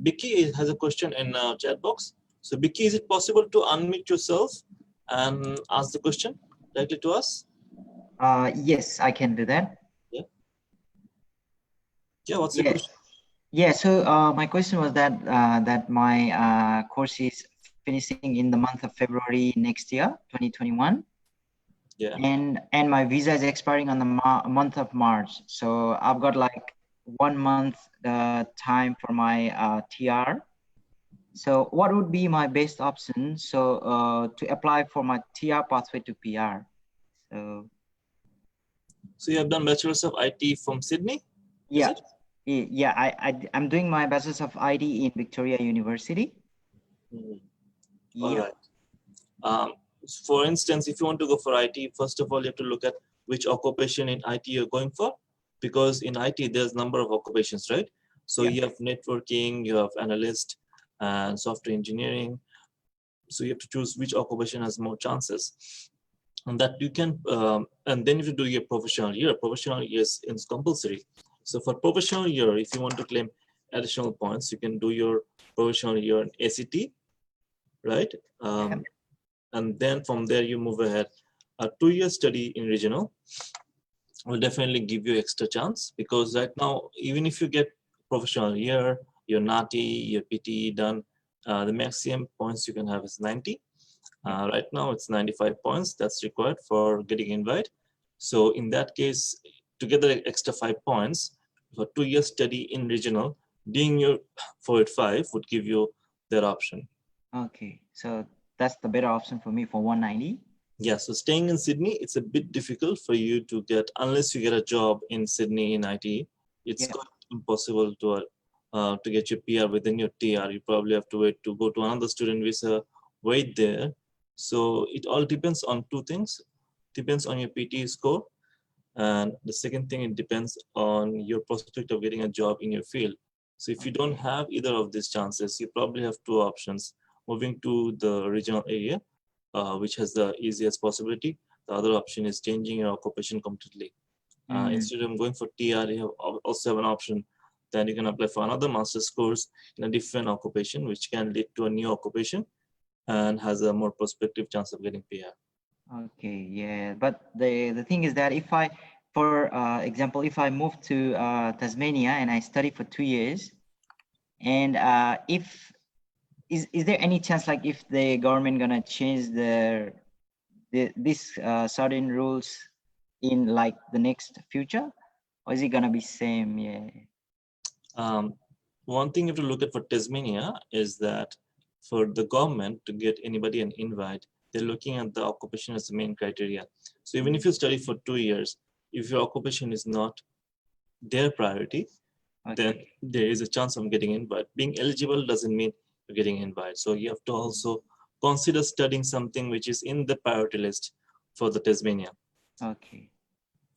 Vicky has a question in chat box. So Vicky, is it possible to unmute yourself and ask the question directly to us? Yes, I can do that. Yeah, what's the question? Yeah, so my question was that that my course is finishing in the month of February next year, 2021. Yeah. And my visa is expiring on the month of March. So I've got like 1 month time for my TR. So what would be my best option? So to apply for my TR pathway to PR. So you have done Bachelor's of IT from Sydney? Yeah. Yeah, I'm doing my Bachelor's of IT in Victoria University. All right. For instance, if you want to go for IT, first of all, you have to look at which occupation in IT you're going for, because in IT, there's a number of occupations, right? So you have networking, you have analyst and software engineering. So you have to choose which occupation has more chances. And that you can, and then if you do your professional year is compulsory. So for professional year, if you want to claim additional points, you can do your professional year in ACT, right? And then from there you move ahead. A 2-year study in regional will definitely give you extra chance, because right now, even if you get professional year, your NATI, your PTE done, the maximum points you can have is 90. Right now it's 95 points that's required for getting invite. So in that case, to get the extra 5 points for 2-year study in regional, doing your 485 would give you that option. Okay, so that's the better option for me for 190. Yeah, so staying in Sydney, it's a bit difficult for you to get, unless you get a job in Sydney in IT. It's quite impossible to get your PR within your TR. You probably have to wait to go to another student visa, wait there, So it all depends on two things. Depends on your PTE score. And the second thing, it depends on your prospect of getting a job in your field. So if you don't have either of these chances, you probably have two options: moving to the regional area, which has the easiest possibility. The other option is changing your occupation completely. Instead of going for TR, you also have an option. Then you can apply for another master's course in a different occupation, which can lead to a new occupation and has a more prospective chance of getting PR. Okay, yeah, but the thing is that if I, for example, if I move to Tasmania and I study for 2 years, and if is there any chance, like, if the government gonna change these certain rules in like the next future, or is it gonna be same? Yeah. One thing you have to look at for Tasmania is that for the government to get anybody an invite, they're looking at the occupation as the main criteria. So even if you study for 2 years, if your occupation is not their priority, then there is a chance of getting invite. Being eligible doesn't mean you're getting invite. So you have to also consider studying something which is in the priority list for the Tasmania. Okay.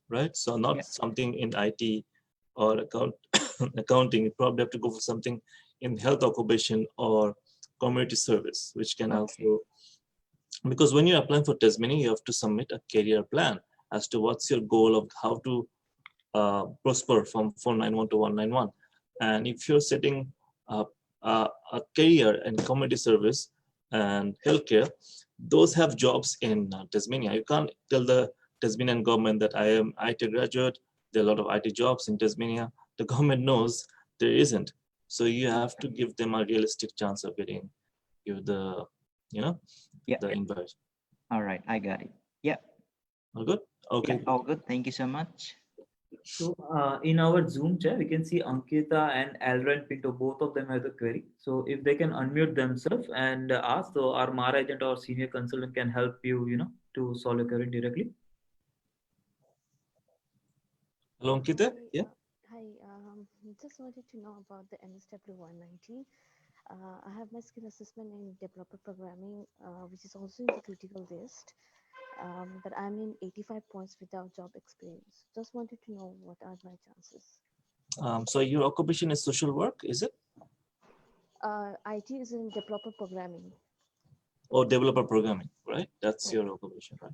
Right? So not something in IT or accounting. You probably have to go for something in health occupation or community service, which can also, because when you're applying for Tasmania, you have to submit a career plan as to what's your goal of how to prosper from 491 to 191. And if you're setting a career in community service and healthcare, those have jobs in Tasmania. You can't tell the Tasmanian government that I am IT graduate, there are a lot of IT jobs in Tasmania. The government knows there isn't. So you have to give them a realistic chance of getting you the, the invite. All right, I got it. Yeah. All good? Okay. Yeah, all good. Thank you so much. So in our Zoom chat, we can see Ankita and Alran Pinto, both of them have the query. So if they can unmute themselves and ask, so our Mara agent or senior consultant can help you, to solve your query directly. Hello, Ankita? Yeah. Hi, just wanted to know about the NSW 190. I have my skill assessment in developer programming, which is also in the critical list. But I'm in 85 points without job experience. Just wanted to know what are my chances. So your occupation is social work, is it? IT is in developer programming. Or developer programming, right? That's your occupation, right?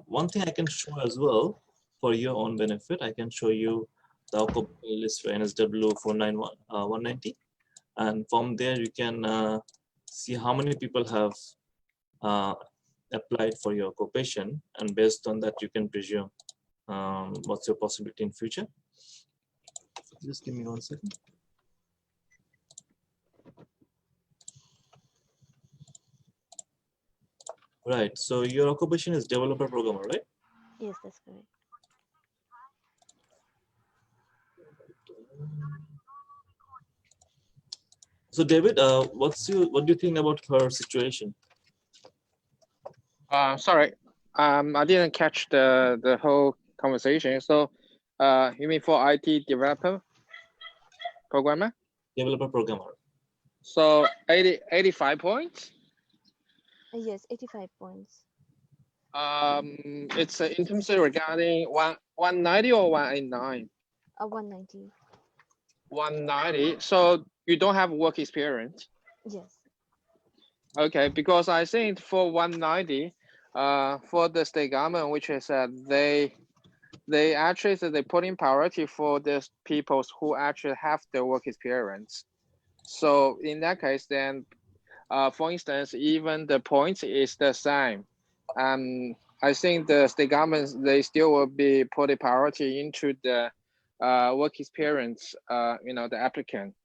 One thing I can show as well for your own benefit, I can show you the occupation list for NSW 491 190, and from there you can see how many people have applied for your occupation, and based on that you can presume what's your possibility in future. Just give me 1 second. Right, so your occupation is developer programmer, right? Yes, that's correct. So David, what do you think about her situation? Sorry, I didn't catch the whole conversation. So, you mean for IT developer programmer? Developer programmer. So 85 points? Yes, 85 points. It's in terms of regarding 190 or 189? 190. 190. So you don't have work experience? Yes. Okay, because I think for 190, for the state government, which is they actually they put in priority for the people who actually have the work experience. So in that case, then, for instance, even the points is the same. I think the state governments, they still will be put a priority into the work experience, the applicant.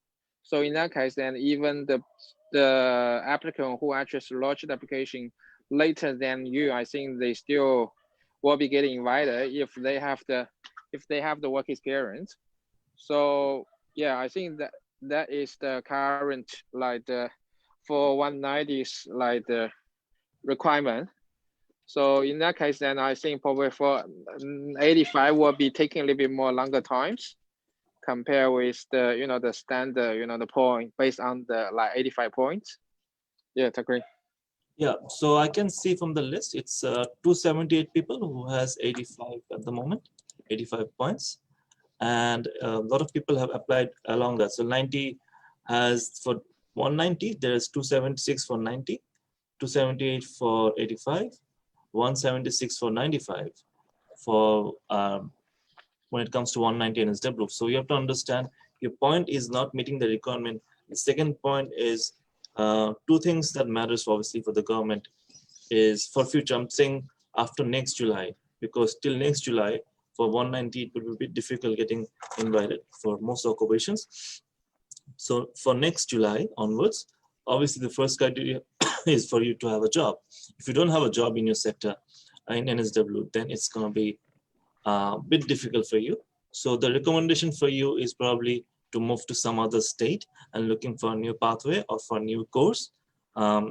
So in that case, then even the applicant who actually lodged the application later than you, I think they still will be getting invited if they have the work experience. So yeah, I think that is the current, like, for 190's like the requirement. So in that case, then I think probably for 85 will be taking a little bit more longer times compared with the the standard the point based on the like 85 points. Yeah, I agree. Yeah, so I can see from the list, it's 278 people who has 85 at the moment, 85 points. And a lot of people have applied along that. So 90 has for 190, there's 276 for 90, 278 for 85, 176 for 95 for when it comes to 190 NSW. So you have to understand your point is not meeting the requirement. The second point is two things that matters obviously for the government is for future. I'm saying after next July, because till next July for 190 it will be a bit difficult getting invited for most occupations. So for next July onwards, obviously the first criteria is for you to have a job. If you don't have a job in your sector in NSW, then it's going to be a bit difficult for you. So the recommendation for you is probably to move to some other state and looking for a new pathway or for a new course.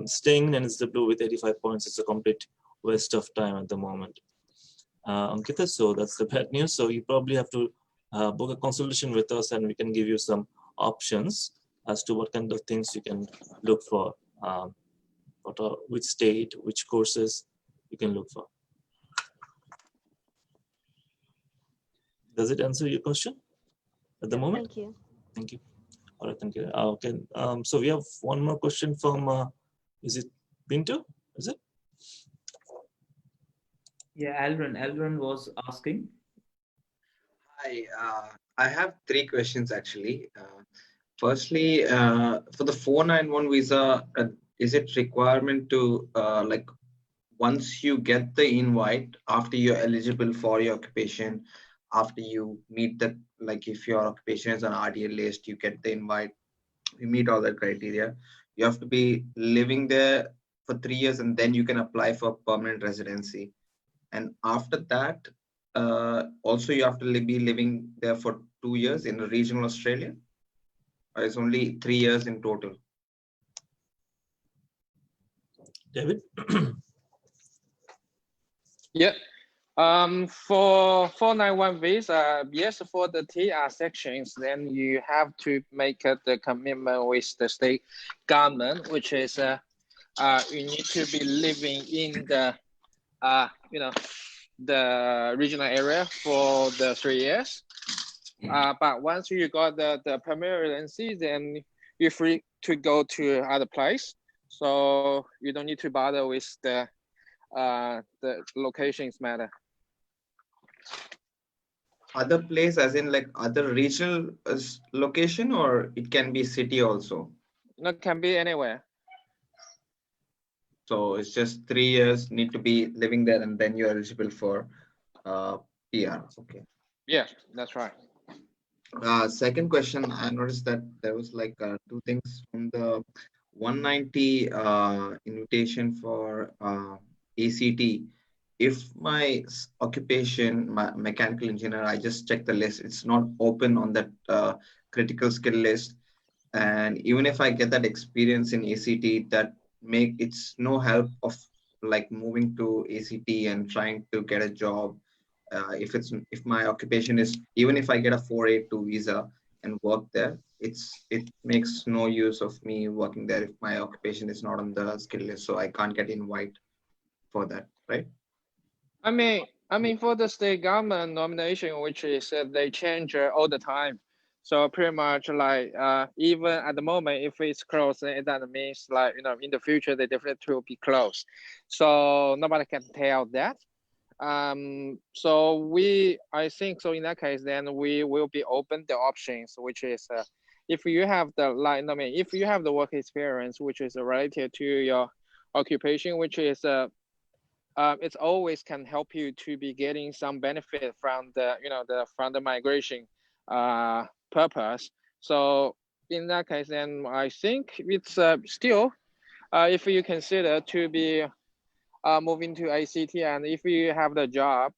Staying in NSW with 85 points is a complete waste of time at the moment. Ankita, so that's the bad news. So you probably have to book a consultation with us and we can give you some options as to what kind of things you can look for, which state, which courses you can look for. Does it answer your question at the moment? Thank you. Thank you. All right, thank you. Okay, so we have one more question from, is it Pinto? Is it? Yeah, Elron was asking. Hi, I have three questions actually. Firstly, for the 491 visa, is it requirement to like once you get the invite after you're eligible for your occupation, after you meet the, like if your occupation is on RDA list, you get the invite, you meet all the criteria, you have to be living there for 3 years and then you can apply for permanent residency. And after that, also you have to be living there for 2 years in regional Australia, or it's only 3 years in total? David? Yeah. For 491 visa, yes, for the TR sections, then you have to make the commitment with the state government, which is you need to be living in the the regional area for the 3 years. But once you got the permanent residency, then you're free to go to other place. So you don't need to bother with the locations matter. Other place as in like other regional location, or it can be city also? No, it can be anywhere. So it's just 3 years need to be living there and then you're eligible for PR. Okay. Yeah, that's right. Second question, I noticed that there was like two things from the 190 invitation for ACT. If my occupation, my mechanical engineer, I just checked the list, it's not open on that critical skill list. And even if I get that experience in ACT, that it's no help of like moving to ACT and trying to get a job. If my occupation is, even if I get a 482 visa and work there, it makes no use of me working there if my occupation is not on the skill list, so I can't get invite for that, right? I mean, for the state government nomination, which is they change all the time. So pretty much like even at the moment, if it's closed, then that means like in the future they definitely will be closed. So nobody can tell that. So I think so in that case, then we will be open the options, which is if you have if you have the work experience which is related to your occupation, which is it always can help you to be getting some benefit from the from the migration purpose. So in that case, then I think it's still if you consider to be moving to ACT and if you have the job,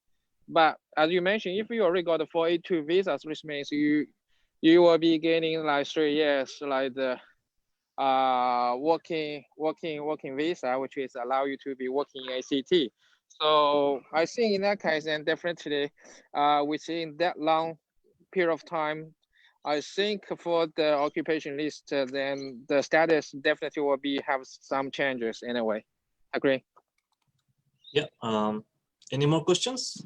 but as you mentioned, if you already got the 482 visas, which means you will be gaining like 3 years like the working visa, which is allow you to be working in ACT. So I think in that case, then definitely within that long period of time, I think for the occupation list, then the status definitely will have some changes anyway. Agree. Yeah. Any more questions?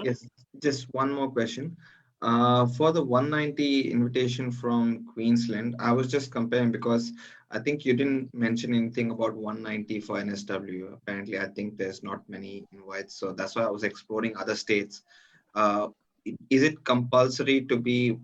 Yes, just one more question. For the 190 invitation from Queensland, I was just comparing because I think you didn't mention anything about 190 for NSW. Apparently, I think there's not many invites, so that's why I was exploring other states. Is it compulsory to be,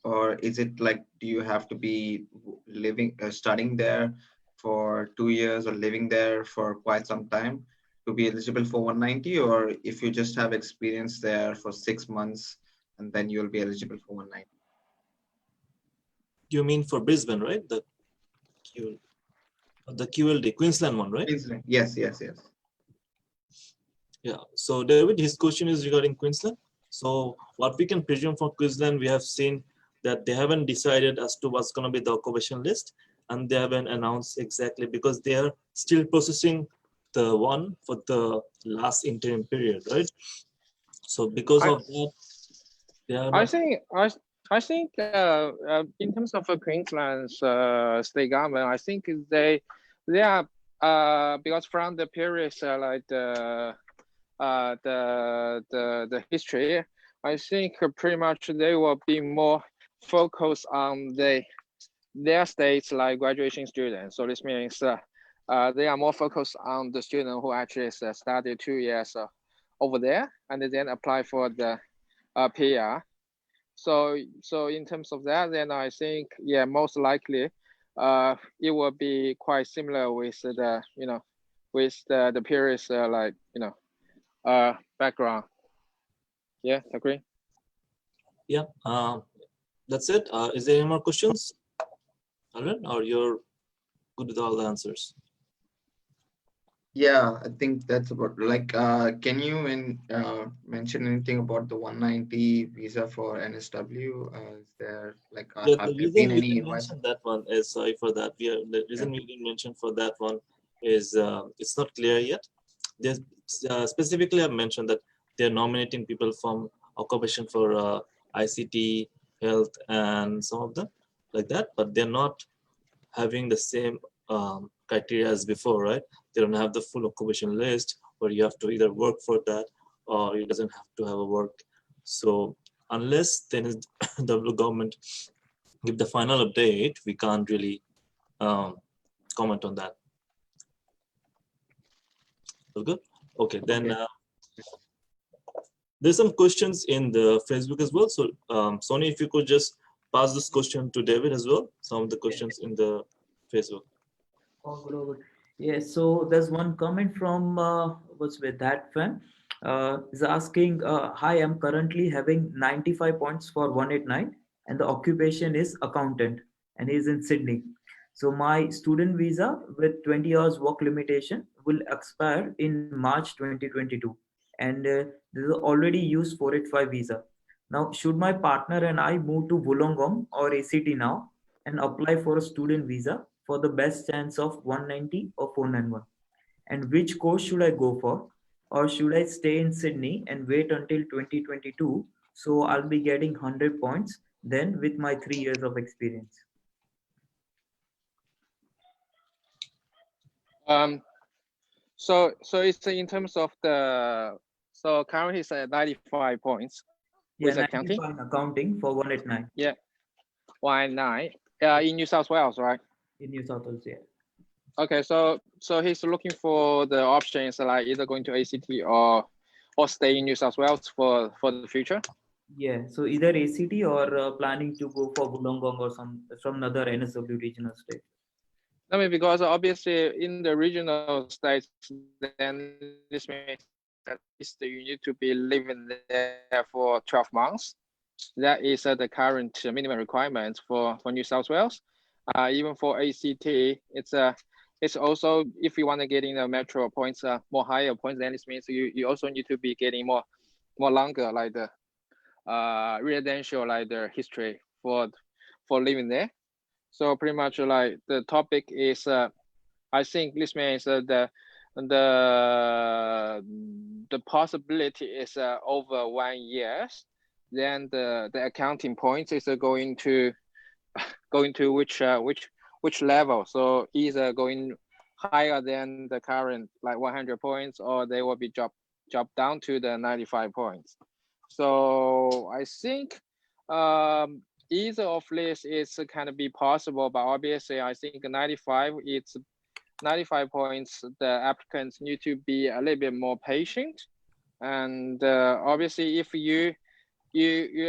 or is it like, do you have to be living, studying there for 2 years or living there for quite some time to be eligible for 190, or if you just have experience there for 6 months and then you'll be eligible for 190? You mean for Brisbane, right? The QLD, Queensland one, right? Queensland. Yes, yes, yes. Yeah. So David, his question is regarding Queensland. So what we can presume for Queensland, we have seen that they haven't decided as to what's going to be the occupation list, and they haven't announced exactly because they are still processing the one for the last interim period, right? So because of that, they are not. I think in terms of Queensland's state government, I think they are because from the previous like the history, I think pretty much they will be more focused on their states like graduation students. So this means they are more focused on the student who actually studied 2 years over there and then apply for the PR. So in terms of that, then I think, yeah, most likely it will be quite similar with the, with the previous like, background. Yeah, agree. Yeah, that's it. Is there any more questions, Alvin, or you're good with all the answers? Yeah, I think that's about like, can you mention anything about the 190 visa for NSW? Is there like, Yeah, have the there reason been we any didn't invites? mention that one is, sorry for that. The reason we didn't mention for that one is it's not clear yet. There's specifically I've mentioned that they're nominating people from occupation for ICT, health, and some of them like that, but they're not having the same criteria as before, right? They don't have the full occupation list where you have to either work for that or it doesn't have to have a work. So unless then the government give the final update, we can't really comment on that. All good? Okay, then there's some questions in the Facebook as well. So Sony, if you could just pass this question to David as well, some of the questions in the Facebook. Oh, good, oh, good. Yeah, so there's one comment from what's with that fan. Is asking, hi, I'm currently having 95 points for 189, and the occupation is accountant, and he's in Sydney. So my student visa with 20 hours work limitation will expire in March 2022, and this is already used 485 visa. Now, should my partner and I move to Wollongong or ACT now and apply for a student visa for the best chance of 190 or 491? And which course should I go for? Or should I stay in Sydney and wait until 2022 so I'll be getting 100 points then with my 3 years of experience? So it's in terms of the, so currently it's at 95 points with accounting. Accounting for 189. Yeah, 189 in New South Wales, right? In New South Wales, yeah. Okay, so he's looking for the options like either going to ACT or stay in New South Wales for the future. Yeah, so either ACT or planning to go for Wollongong or some from another NSW regional state. I mean, because obviously in the regional states, then this means that you need to be living there for 12 months. That is the current minimum requirement for New South Wales. Even for ACT, it's also, if you want to get in the metro points, more higher points, then this means you also need to be getting more longer, like the residential, like the history for living there. So pretty much like the topic is, I think this means the possibility is over 1 year. Then the accounting points is going to which level. So either going higher than the current like 100 points, or they will be dropped down to the 95 points. So I think either of this is kind of be possible, but obviously I think 95 points. The applicants need to be a little bit more patient, and obviously if you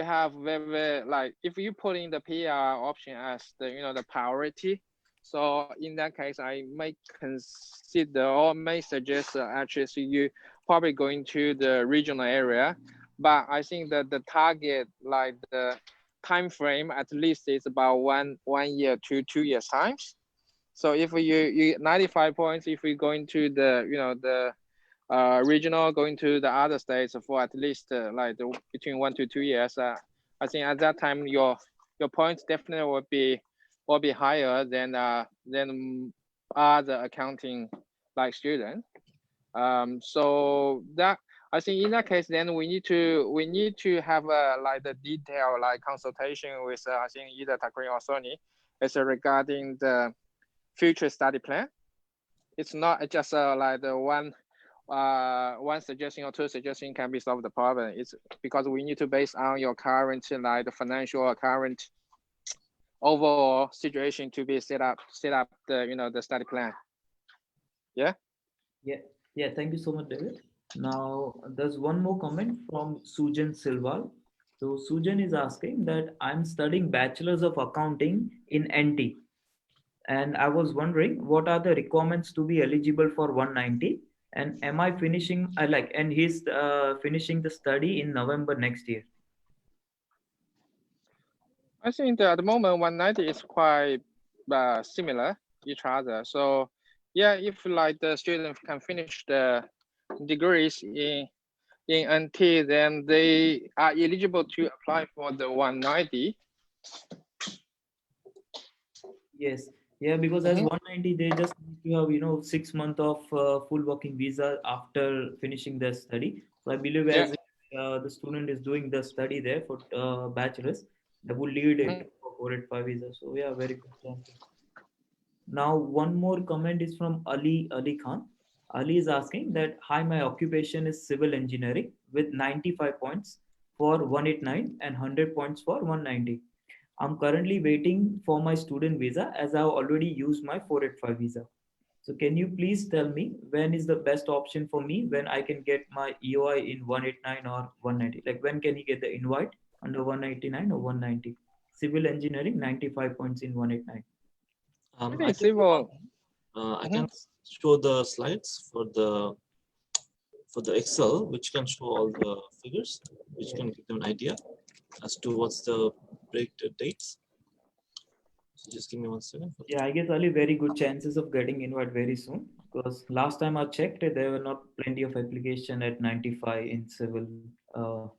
have very like if you put in the PR option as the priority. So in that case, I may consider or may suggest actually you probably going to the regional area, but I think that the target, like the time frame, at least is about one year to 2 years times. So if you 95 points, if we go into the regional, going to the other states for at least between 1 to 2 years, I think at that time your points definitely will be higher than other accounting like student. So that I think in that case, then we need to have like the detailed like consultation with I think either Takuri or Sony, is regarding the future study plan. It's not just like the one suggestion or two suggestion can be solved the problem. It's because we need to base on your current like the financial or current overall situation to be set up the the study plan. Yeah. Yeah, thank you so much, David. Now, there's one more comment from Sujan Silval. So, Sujan is asking that I'm studying Bachelor's of Accounting in NT, and I was wondering what are the requirements to be eligible for 190, and am I finishing? And he's finishing the study in November next year. I think that at the moment 190 is quite similar each other. So yeah, if like the student can finish the degrees in NT, then they are eligible to apply for the 190. Yes, yeah, because as 190, they just need to have 6 months of full working visa after finishing their study. So I believe as the student is doing the study there for bachelor's, they will lead it for 485 visa. So yeah, very good chance. Now, one more comment is from Ali Khan. Ali is asking that, hi, my occupation is civil engineering with 95 points for 189 and 100 points for 190. I'm currently waiting for my student visa as I've already used my 485 visa. So can you please tell me when is the best option for me when I can get my EOI in 189 or 190? Like when can he get the invite under 189 or 190? Civil engineering, 95 points in 189. I can show the slides for the Excel, which can show all the figures, which can give them an idea as to what's the break dates. So just give me 1 second. Yeah, I guess only very good chances of getting invite very soon, because last time I checked, there were not plenty of application at 95 in civil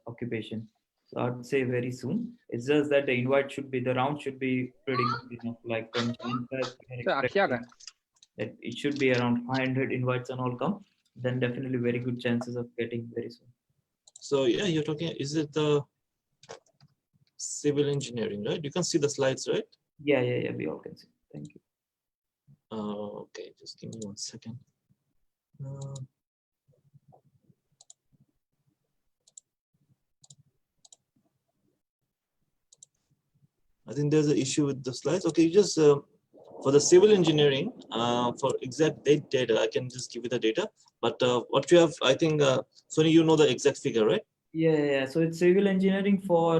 occupation. So I'd say very soon. It's just that the invite should be, the round should be pretty good enough. Like on that it should be around 500 invites and all come. Then definitely very good chances of getting very soon. So yeah, you're talking, is it the civil engineering, right? You can see the slides, right? Yeah, we all can see. Thank you. Okay, just give me 1 second. I think there's an issue with the slides. Okay, just for the civil engineering, for exact data, I can just give you the data. But what you have, I think, Sony, you know the exact figure, right? Yeah. So it's civil engineering for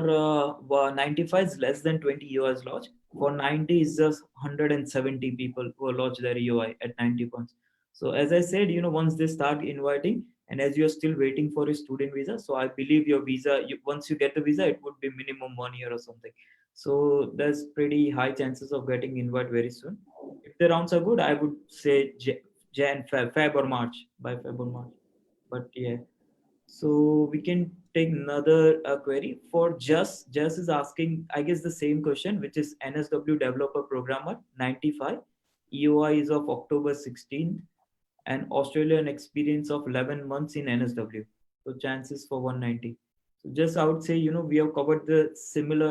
95 is less than 20 EOIs lodged. For 90 is just 170 people who lodge their EOI at 90 points. So as I said, once they start inviting, and as you're still waiting for a student visa, so I believe your visa, once you get the visa, it would be minimum 1 year or something. So there's pretty high chances of getting invite very soon. If the rounds are good, I would say Feb or March, by Feb or March. But yeah. So we can take another query for Just. Just is asking, I guess, the same question, which is NSW developer programmer 95. EOI is of October 16th and Australian experience of 11 months in NSW. So chances for 190. So just I would say, we have covered the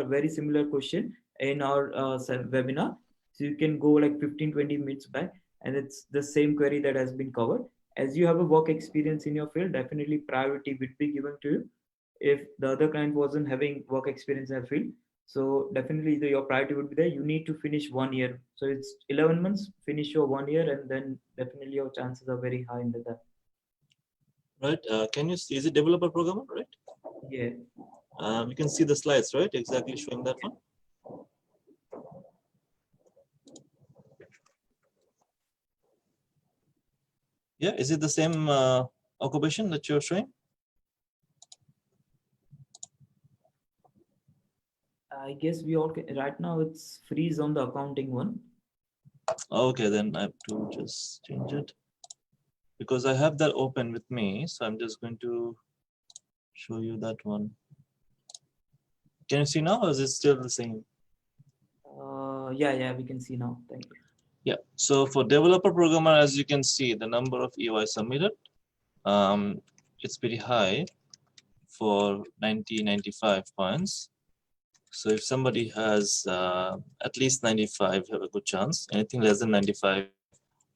very similar question in our webinar. So you can go like 15-20 minutes back. and it's the same query that has been covered. As you have a work experience in your field, definitely priority would be given to you. If the other client wasn't having work experience in a field, so definitely your priority would be there. You need to finish 1 year. So it's 11 months, finish your 1 year, and then definitely your chances are very high into that. Right? Can you see, is it developer programmer, right? Yeah. You can see the slides, right? Exactly showing that one. Yeah, is it the same occupation that you're showing? I guess we all can, right now it's freeze on the accounting one. Okay, then I have to just change it because I have that open with me. So I'm just going to show you that one. Can you see now, or is it still the same? Yeah, we can see now. Thank you. Yeah, so for developer programmer, as you can see, the number of EY submitted, it's pretty high for 95 points. So if somebody has at least 95, have a good chance. Anything less than 95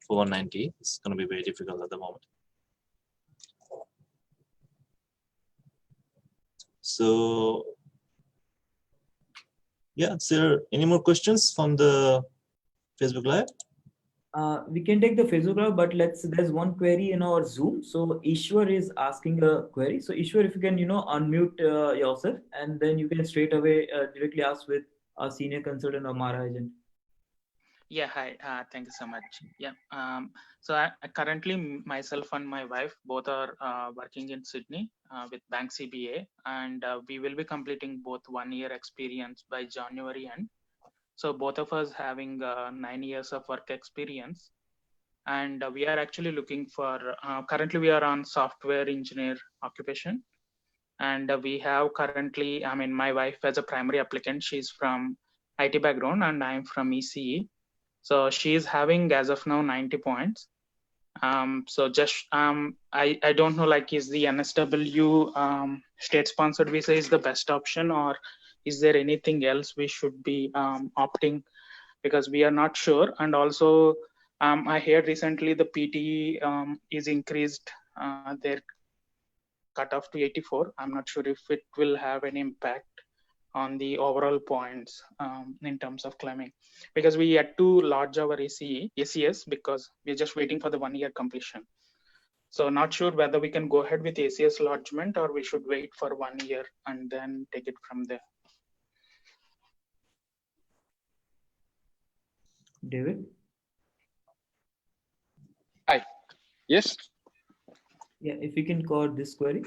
for 190, it's going to be very difficult at the moment. So yeah, is there any more questions from the Facebook Live? We can take the Facebook Live, but there's one query in our Zoom. So Ishwar is asking a query. So Ishwar, if you can, unmute yourself, and then you can straight away directly ask with our senior consultant or Mara agent. Yeah, hi. Thank you so much. Yeah. So I currently myself and my wife both are working in Sydney with Bank CBA, and we will be completing both 1 year experience by January end. So both of us having 9 years of work experience, and we are actually looking for. Currently, we are on software engineer occupation, and we have currently. I mean, my wife as a primary applicant, she's from IT background, and I'm from ECE. So she is having as of now 90 points. So just I don't know, like, is the NSW state sponsored visa is the best option, or is there anything else we should be opting, because we are not sure. And also I heard recently the PT is increased their cutoff to 84. I'm not sure if it will have any impact on the overall points in terms of claiming, because we had to lodge our ACS because we're just waiting for the 1 year completion. So not sure whether we can go ahead with ACS lodgement or we should wait for 1 year and then take it from there. David? Hi. Yes. Yeah, if you can call this query.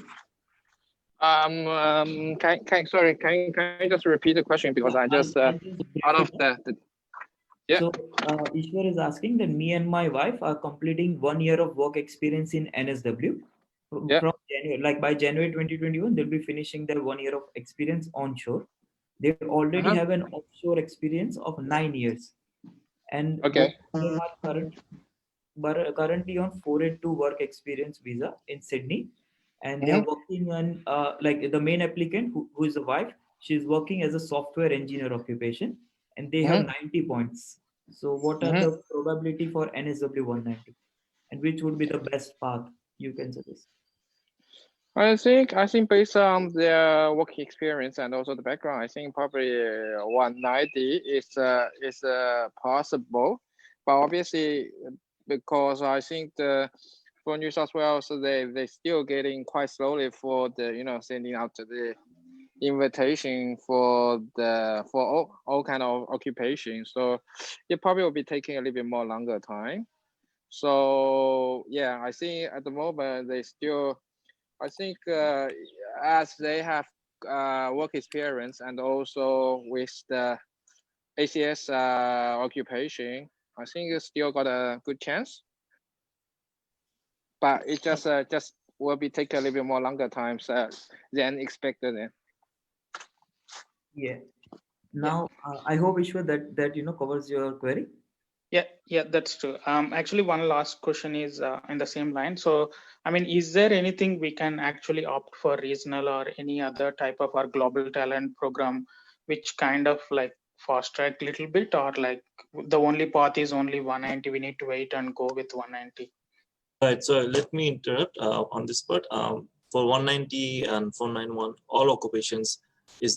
Sorry, can you just repeat the question, because I just out of the yeah. So Ishwar is asking that me and my wife are completing 1 year of work experience in NSW. From January, like by January 2021, they'll be finishing their 1 year of experience onshore. They already have an offshore experience of 9 years. And okay. They are currently on 482 work experience visa in Sydney. And they're working on, like the main applicant who is the wife, she's working as a software engineer occupation, and they have 90 points. So what are the probability for NSW 190? And which would be the best path you can suggest? I think based on their work experience and also the background, I think probably 190 is possible. But obviously, because I think for New South Wales, they still getting quite slowly for the sending out the invitation for all kind of occupation. So it probably will be taking a little bit more longer time. So yeah, I think at the moment they still, I think as they have work experience and also with the ACS occupation, I think it's still got a good chance. But it just will be take a little bit more longer time than expected. Yeah. Now I hope Ishwar that covers your query. Yeah, that's true. Actually, one last question is in the same line. So, I mean, is there anything we can actually opt for regional or any other type of our global talent program, which kind of like fast track a little bit, or like the only path is only 190? We need to wait and go with 190. Right, so let me interrupt on this part. For 190 and 491, all occupations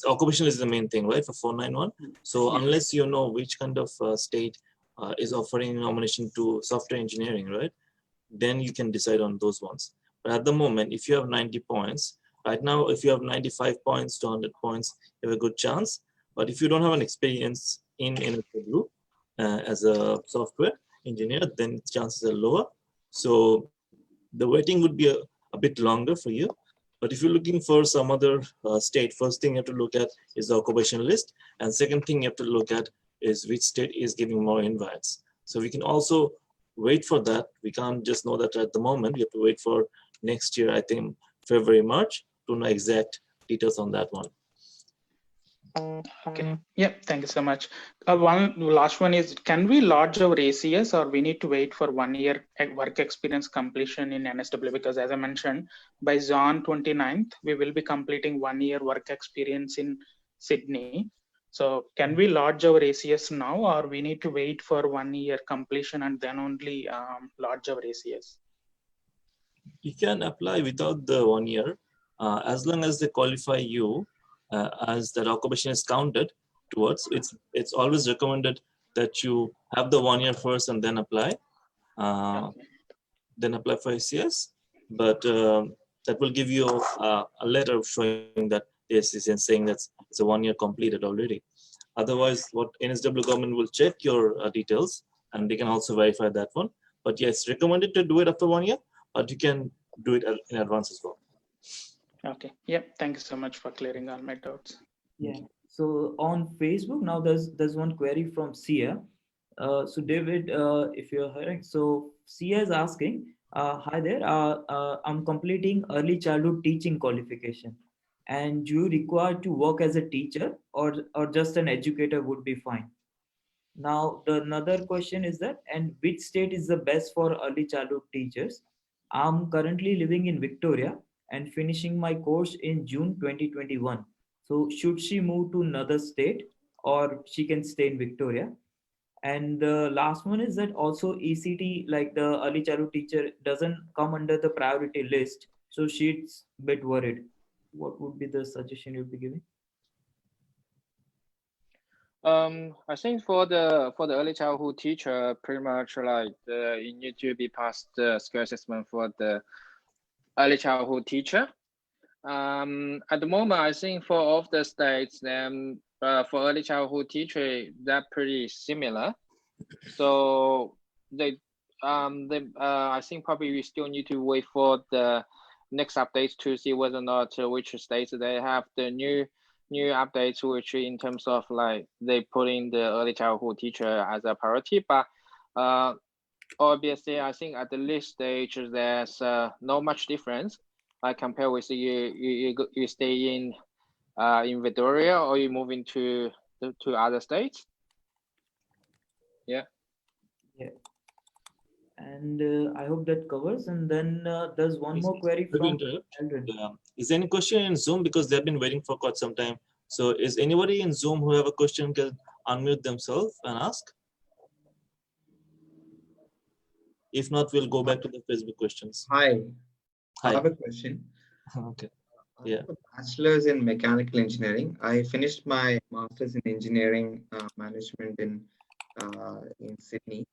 occupational is the main thing, right? For 491. So Yes. unless you know which kind of state is offering nomination to software engineering, right? Then you can decide on those ones. But at the moment, if you have 90 points, right now, if you have 95 points to 100 points, you have a good chance. But if you don't have an experience in NSW as a software engineer, then chances are lower. So the waiting would be a bit longer for you. But if you're looking for some other state, first thing you have to look at is the occupation list. And second thing you have to look at is which state is giving more invites. So we can also wait for that. We can't just know that at the moment. We have to wait for next year, I think February, March, to know exact details on that one. Okay. Yep. Thank you so much. One last one is, can we lodge our ACS, or we need to wait for 1 year work experience completion in NSW? Because as I mentioned, by June 29th, we will be completing 1 year work experience in Sydney. So can we lodge our ACS now, or we need to wait for 1 year completion and then only lodge our ACS? You can apply without the 1 year, as long as they qualify you as that occupation is counted towards. It's always recommended that you have the 1 year first and then apply. Okay. Then apply for ACS, but that will give you a letter showing that yes, is saying that it's a 1 year completed already. Otherwise, what NSW government will check your details, and they can also verify that one. But yes, recommended to do it after 1 year, but you can do it in advance as well. Okay. Yep. Thank you so much for clearing all my doubts. Yeah. So on Facebook now, there's one query from Sia. So David, if you're hearing, so Sia is asking, hi there. I'm completing early childhood teaching qualification, and you require to work as a teacher, or just an educator would be fine. Now, another question is that, and which state is the best for early childhood teachers? I'm currently living in Victoria and finishing my course in June 2021. So, should she move to another state, or she can stay in Victoria? And the last one is that also ECT, like the early childhood teacher, doesn't come under the priority list. So, she's a bit worried. What would be the suggestion you'd be giving? I think for the early childhood teacher, pretty much like you need to be past the skill assessment for the early childhood teacher. At the moment, I think for all of the states, then for early childhood teacher, they're pretty similar. So I think probably we still need to wait for the next updates to see whether or not which states they have the new updates, which in terms of like they put in the early childhood teacher as a priority. But obviously, I think at the list stage there's not much difference. Compare with you stay in Victoria, or you move into to other states. Yeah. Yeah. And I hope that covers. And then there's one more query from Eldred. Is there any question in Zoom, because they've been waiting for quite some time? So is anybody in Zoom who have a question can unmute themselves and ask? If not, we'll go back to the Facebook questions. Hi. Hi. I have a question. Okay. I Yeah. have a bachelor's in mechanical engineering. I finished my master's in engineering management in Sydney.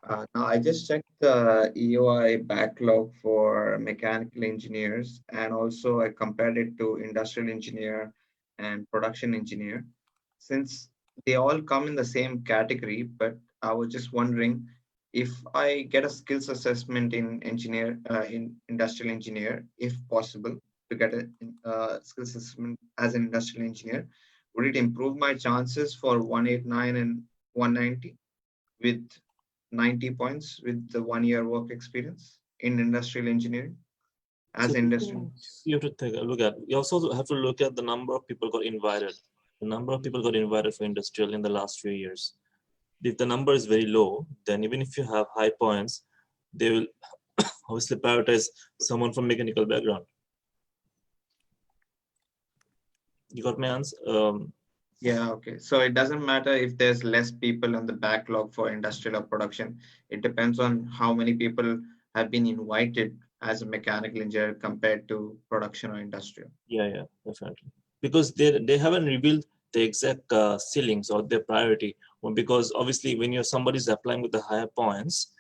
Now I just checked the EOI backlog for mechanical engineers, and also I compared it to industrial engineer and production engineer. Since they all come in the same category, but I was just wondering if I get a skills assessment in industrial engineer, if possible, to get a skills assessment as an industrial engineer, would it improve my chances for 189 and 190 with 90 points with the 1 year work experience in industrial engineering as So industrial? you have to take a look at. You also have to look at the number of people got invited. The number of people got invited for industrial in the last few years. If the number is very low, then even if you have high points, they will obviously prioritize someone from mechanical background. You got my answer? Yeah, okay. So it doesn't matter if there's less people on the backlog for industrial or production. It depends on how many people have been invited as a mechanical engineer compared to production or industrial. Yeah, definitely. Because they haven't revealed the exact ceilings or their priority. Well, because obviously when you're somebody's applying with the higher points,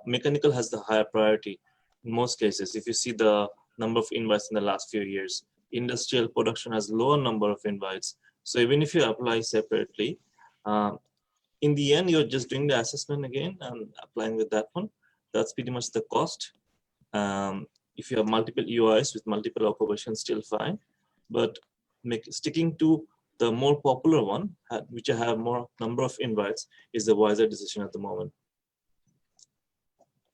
mechanical has the higher priority in most cases. If you see the number of invites in the last few years, industrial production has lower number of invites. So even if you apply separately, um, in the end, you're just doing the assessment again and applying with that one. That's pretty much the cost. If you have multiple EOIs with multiple occupations, still fine. But sticking to the more popular one, which have more number of invites, is the wiser decision at the moment.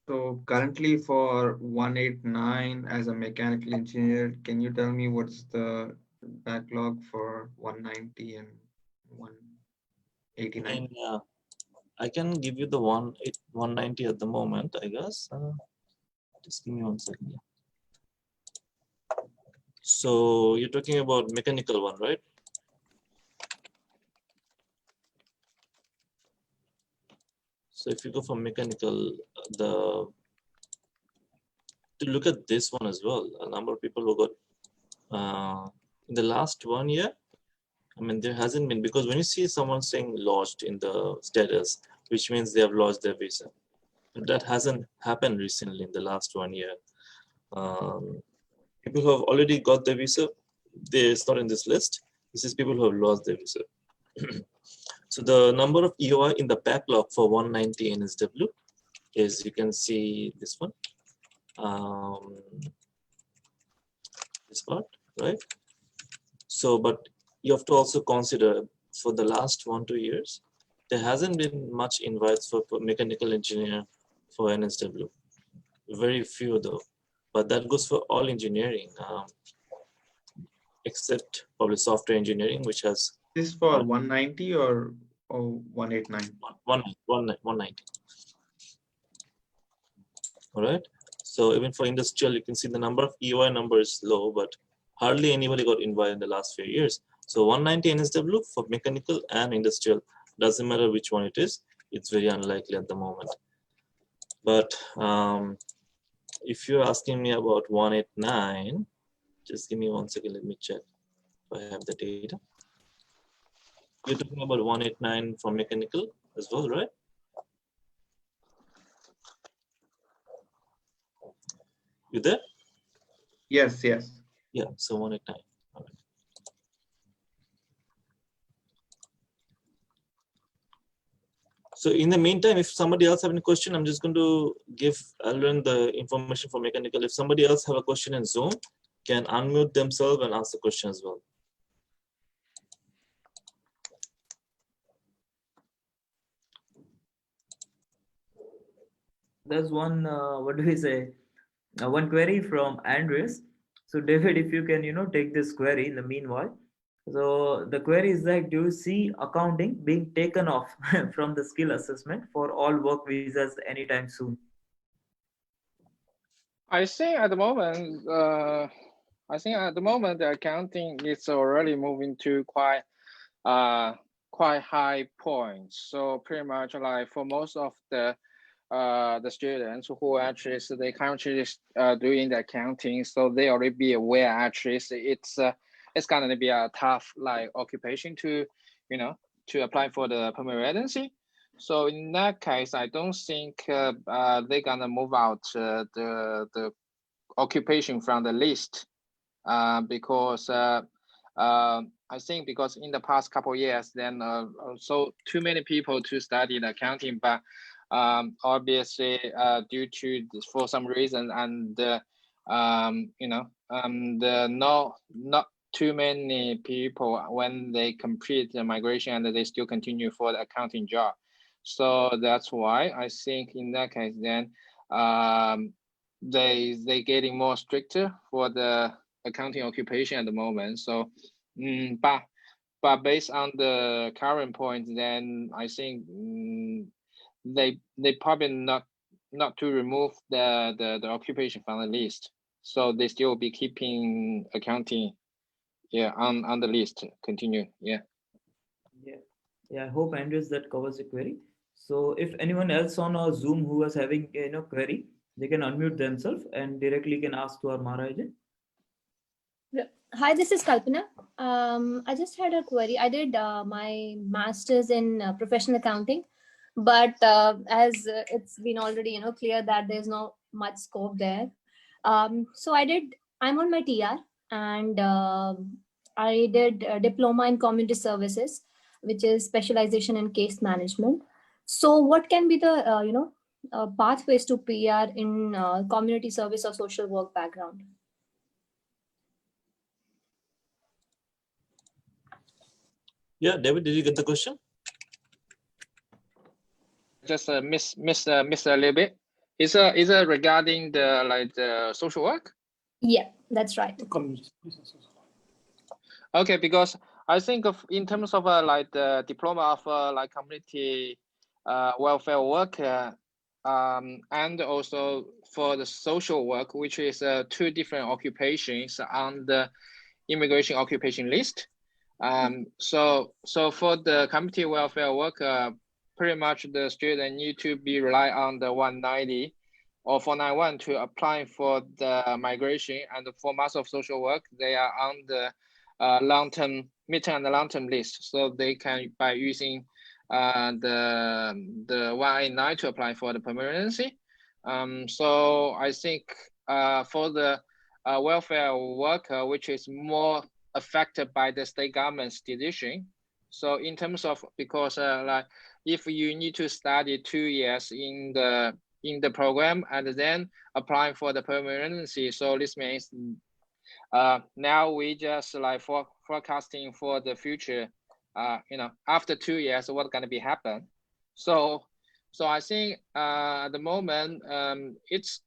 So currently for 189 as a mechanical engineer, can you tell me what's the backlog for 190 and 189? And I can give you the 190 at the moment, I guess. Just give me 1 second. So you're talking about mechanical one, right? So if you go for mechanical, to look at this one as well, a number of people who got in the last 1 year. I mean, there hasn't been, because when you see someone saying lodged in the status, which means they have lodged their visa. But that hasn't happened recently in the last 1 year. People who have already got their visa, it's not in this list. This is people who have lost their visa. So the number of EOI in the backlog for 190 NSW is, you can see this one, this part, right? So, but you have to also consider for the last 1-2 years, there hasn't been much invites for mechanical engineer for NSW. Very few though, but that goes for all engineering, except probably software engineering, which has. This is for 190 or 189? 190. All right. So even for industrial, you can see the number of EOI number is low, but hardly anybody got invited in the last few years. So 190 NSW for mechanical and industrial, doesn't matter which one it is, it's very unlikely at the moment. But if you're asking me about 189, just give me 1 second, let me check if I have the data. You're talking about 189 for mechanical as well, right? You there? Yes. Yeah, so 189. All right. So in the meantime, if somebody else have any question, I'm just going to I'll learn the information for mechanical. If somebody else have a question in Zoom, can unmute themselves and ask the question as well. There's one, what do we say? One query from Andres. So David, if you can, take this query in the meanwhile. So the query is like, do you see accounting being taken off from the skill assessment for all work visas anytime soon? I think at the moment, the accounting is already moving to quite high points. So pretty much like for most of the students who actually they currently doing the accounting, so they already be aware actually it's gonna be a tough like occupation to to apply for the permanent residency. So in that case, I don't think they're gonna move out the occupation from the list because I think because in the past couple of years, then so too many people to study the accounting, but obviously due to for some reason and not too many people when they complete the migration and they still continue for the accounting job. So that's why I think in that case then they getting more stricter for the accounting occupation at the moment. So but based on the current point, then I think they probably not to remove the occupation from the list. So they still be keeping accounting on the list continue. Yeah. Yeah, I hope Andres that covers the query. So if anyone else on our Zoom who was having query, they can unmute themselves and directly can ask to our Mara agent. Hi, this is Kalpana. I just had a query. I did my master's in professional accounting, but as it's been already clear that there's not much scope there. So I'm on my TR, and I did a diploma in community services, which is specialization in case management. So what can be the pathways to PR in community service or social work background? Yeah, David, did you get the question? Just miss a little bit. Is it regarding the social work? Yeah, that's right. Okay, because I think in terms of the diploma of like community welfare work, and also for the social work, which is two different occupations on the immigration occupation list. So for the community welfare work, pretty much the student need to be rely on the 190 or 491 to apply for the migration, and for Master of Social Work, they are on the long-term, midterm and long-term list. So they can, by using the 189 to apply for the permanency. So I think for the welfare worker, which is more affected by the state government's decision. So in terms of, because like if you need to study 2 years in the program and then applying for the permanency, so this means now we just like forecasting for the future, after 2 years what's going to be happen. So I think at the moment it's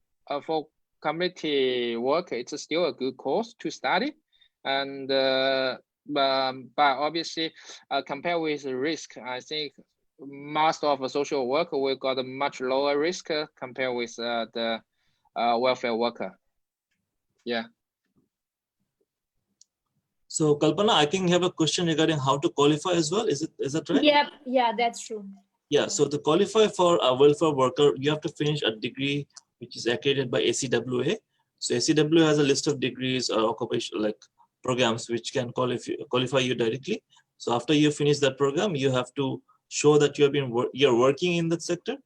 for community work, it's still a good course to study, and but obviously compared with the risk, I think Master of Social Work will got a much lower risk compared with the welfare worker. Yeah. So Kalpana, I think you have a question regarding how to qualify as well. Is that right? Yep. Yeah, that's true. Yeah. So to qualify for a welfare worker, you have to finish a degree which is accredited by ACWA. So ACWA has a list of degrees or occupation like programs which can qualify you directly. So after you finish that program, you have to show that you're working in that sector.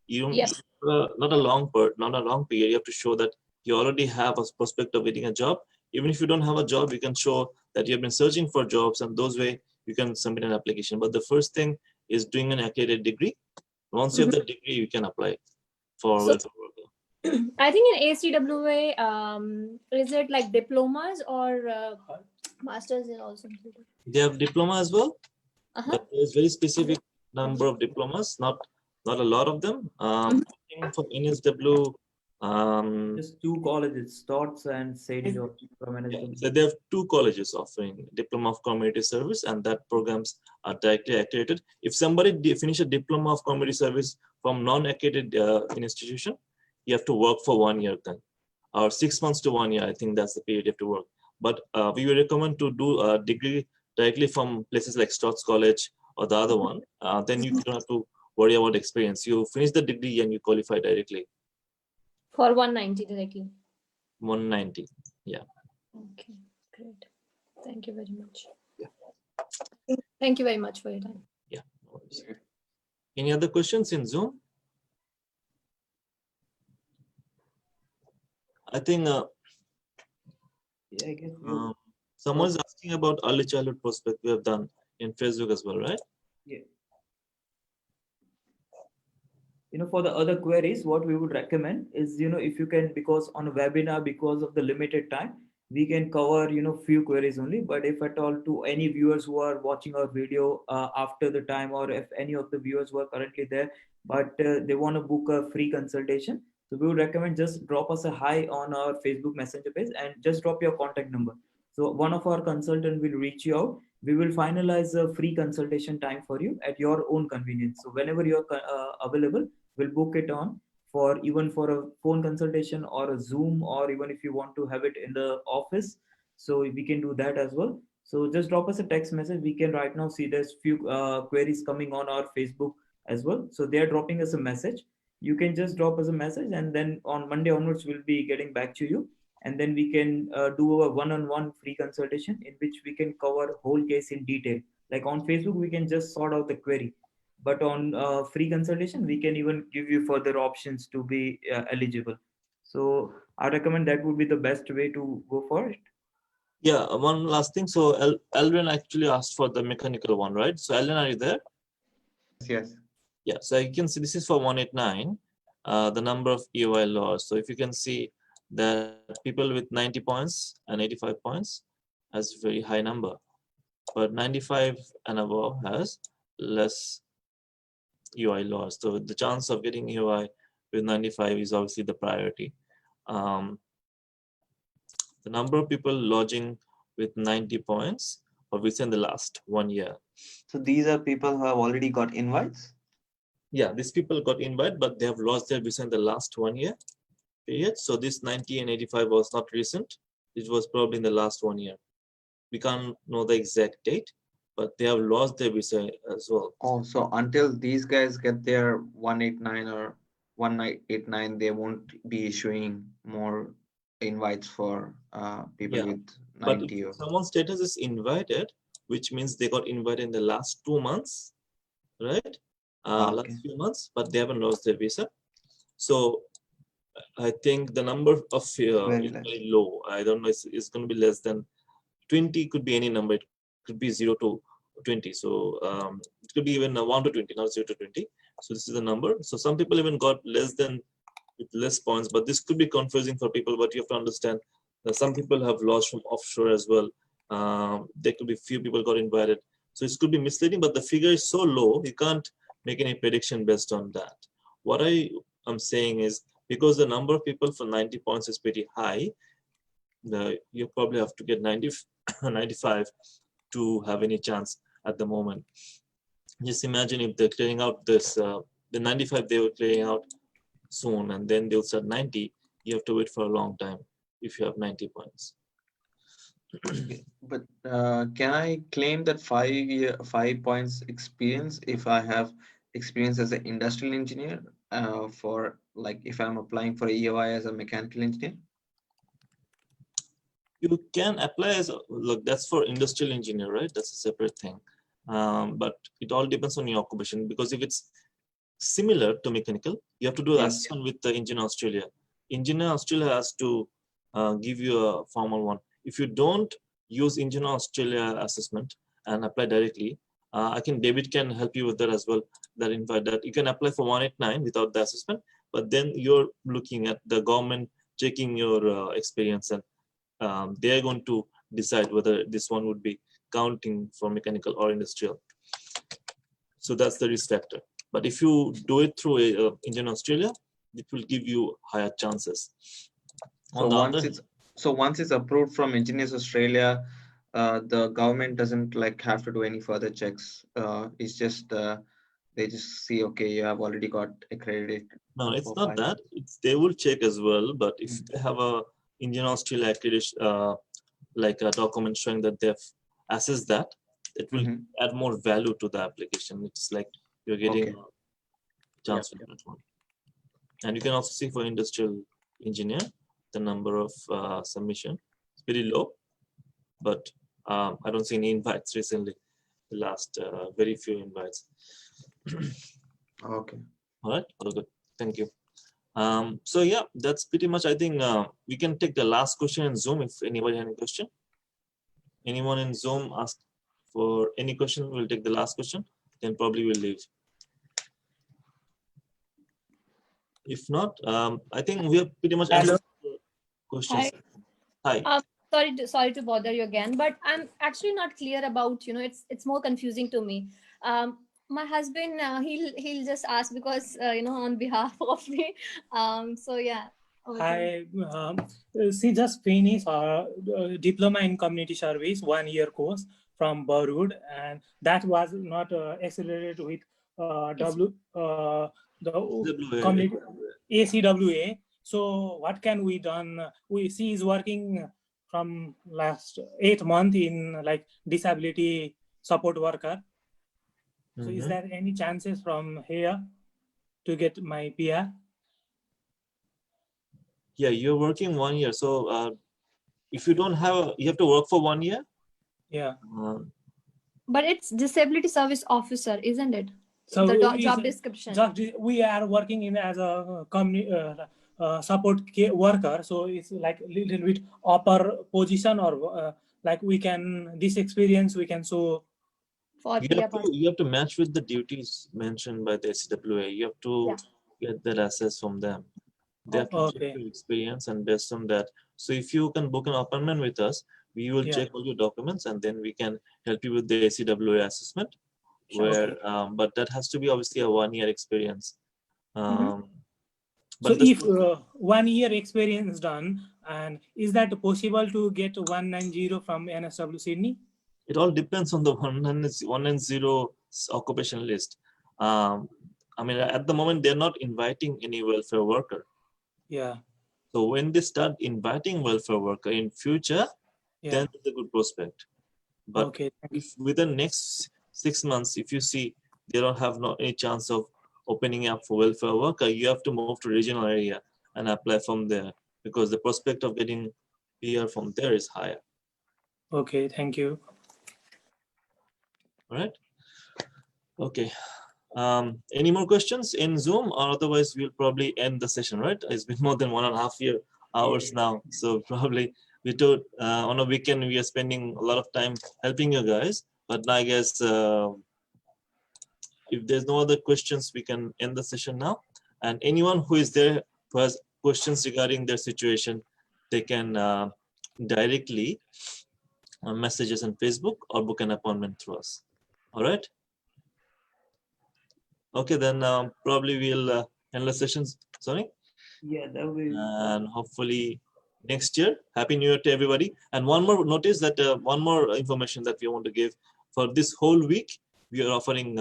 Yes. Not a long period. You have to show that you already have a prospect of getting a job. Even if you don't have a job, you can show that you have been searching for jobs, and those way you can submit an application. But the first thing is doing an accredited degree. Once you have the degree, you can apply for welfare worker. I think in ACWA, is it like diplomas or masters is also included? They have diploma as well. Uh-huh. There's very specific number of diplomas, not a lot of them. I think for NSW, just two colleges, STOTS and SAID from NSW. So they have two colleges offering Diploma of Community Service, and that programs are directly accredited. If somebody finish a Diploma of Community Service from non-accredited institution, you have to work for 1 year then, or 6 months to 1 year. I think that's the period you have to work. But we would recommend to do a degree directly from places like Stotts College or the other one. Then you don't have to worry about experience. You finish the degree and you qualify directly. For 190 directly. 190. Yeah. Okay, great. Thank you very much. Yeah. Thank you very much for your time. Yeah. Any other questions in Zoom? I think yeah, I guess someone's asking about early childhood prospect we have done in Facebook as well, right? Yeah. For the other queries, what we would recommend is, if you can, because on a webinar, because of the limited time, we can cover, few queries only. But if at all to any viewers who are watching our video after the time, or if any of the viewers who are currently there, but they want to book a free consultation, so we would recommend just drop us a hi on our Facebook Messenger page and just drop your contact number. So one of our consultant will reach you out. We will finalize a free consultation time for you at your own convenience. So whenever you're available, we'll book it on for even for a phone consultation or a Zoom, or even if you want to have it in the office, so we can do that as well. So just drop us a text message. We can right now see there's few queries coming on our Facebook as well. So they are dropping us a message. You can just drop us a message, and then on Monday onwards, we'll be getting back to you. And then we can do a one-on-one free consultation in which we can cover whole case in detail. Like on Facebook, we can just sort out the query, but on free consultation, we can even give you further options to be eligible. So I recommend that would be the best way to go for it. Yeah, one last thing. So Elrin actually asked for the mechanical one, right? So Elrin, are you there? Yes. Yeah, so you can see this is for 189, the number of EOI laws. So if you can see that people with 90 points and 85 points has a very high number, but 95 and above has less EOI laws. So the chance of getting EOI with 95 is obviously the priority. The number of people lodging with 90 points or within the last 1 year. So these are people who have already got invites? Yeah, these people got invited, but they have lost their visa in the last 1 year period. So this 90 and 85 was not recent. It was probably in the last 1 year. We can't know the exact date, but they have lost their visa as well. Oh, so until these guys get their 189 or 1989, they won't be issuing more invites for people with But 90. if someone's status is invited, which means they got invited in the last 2 months, right? Last few months, but they haven't lost their visa. So I think the number of is very low. I don't know, it's going to be less than 20, could be any number. It could be 0 to 20. So it could be even 1 to 20, not 0 to 20. So this is the number. So some people even got less than, with less points, but this could be confusing for people. But you have to understand that some people have lost from offshore as well. There could be few people got invited. So it could be misleading, but the figure is so low, you can't make any prediction based on that. What I am saying is, because the number of people for 90 points is pretty high, you probably have to get 90, 95 to have any chance at the moment. Just imagine if they're clearing out this, the 95 they were clearing out soon, and then they'll start 90. You have to wait for a long time if you have 90 points. But can I claim that 5 points experience if I have experience as an industrial engineer for, like, if I'm applying for EOI as a mechanical engineer? You can apply as look, that's for industrial engineer, right? That's a separate thing. But it all depends on your occupation, because if it's similar to mechanical, you have to do assessment with the Engineer Australia. Engineer Australia has to give you a formal one. If you don't use Engineer Australia assessment and apply directly, David can help you with that as well. That invite that you can apply for 189 without the assessment, but then you're looking at the government checking your experience, and they're going to decide whether this one would be counting for mechanical or industrial. So that's the risk factor. But if you do it through Engineer Australia, it will give you higher chances. So once it's approved from Engineers Australia, the government doesn't have to do any further checks. It's just they just see, okay, you have already got accredited. No, it's not that. They will check as well. But if they have a Engineer Australia accreditation, like a document showing that they've assessed that, it will add more value to the application. It's like you're getting a chance with that one. And you can also see for industrial engineer, the number of submission is very low, but I don't see any invites recently. The last very few invites. Okay. All right. All good. Thank you. So yeah, that's pretty much. I think we can take the last question in Zoom if anybody has any question. Anyone in Zoom ask for any question? We'll take the last question. Then probably we'll leave. If not, I think we have pretty much answered questions. Hi. Sorry to bother you again, but I'm actually not clear about, it's more confusing to me. My husband, he'll just ask because, on behalf of me. So yeah. I she just finished diploma in community service 1 year course from Burwood, and that was not accelerated with ACWA. So what can we done? She is working from last 8 months in like disability support worker. So is there any chances from here to get my PR? Yeah, you're working 1 year. So if you don't have, you have to work for 1 year. Yeah. But it's disability service officer, isn't it? So The is job description. we are working in as a support worker, so it's like a little bit upper position, or like we can this experience we can show. For You have to match with the duties mentioned by the ACWA. You have to get that access from them. They have to check your experience, and based on that, so if you can book an appointment with us, we will check all your documents, and then we can help you with the ACWA assessment. Where but that has to be obviously a 1 year experience. So but if 1 year experience done, and is that possible to get 190 from NSW Sydney? It all depends on the 190 occupation list. I mean, at the moment they're not inviting any welfare worker. Yeah. So when they start inviting welfare worker in future, then it's a good prospect. But if within next 6 months, if you see they don't have any chance of opening up for welfare worker, you have to move to regional area and apply from there, because the prospect of getting PR from there is higher. Okay, thank you. All right. Okay. Any more questions in Zoom, or otherwise we'll probably end the session, right? It's been more than 1.5 hours now. So probably we told on a weekend we are spending a lot of time helping you guys. But I guess if there's no other questions, we can end the session now. And anyone who is there who has questions regarding their situation, they can directly message us on Facebook or book an appointment through us. All right. Okay, then probably we'll end the sessions. Sorry. Yeah, that will. And hopefully next year. Happy New Year to everybody. And one more notice that one more information that we want to give for this whole week, we are offering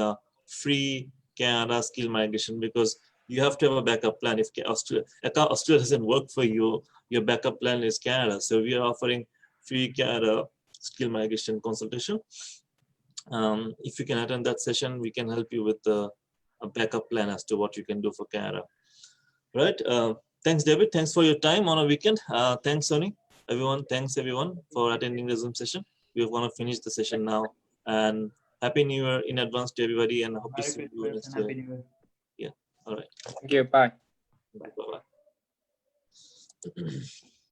free Canada skill migration, because you have to have a backup plan. If Australia doesn't work for you, your backup plan is Canada. So we are offering free Canada skill migration consultation. If you can attend that session, we can help you with a backup plan as to what you can do for Canada. Right. Thanks, David. Thanks for your time on a weekend. Thanks, Sonny. Everyone, thanks everyone for attending the Zoom session. We're going to finish the session now. And Happy New Year in advance to everybody, and I hope to see you next year. Happy New Year. Yeah. All right. Thank you. Bye. Bye-bye.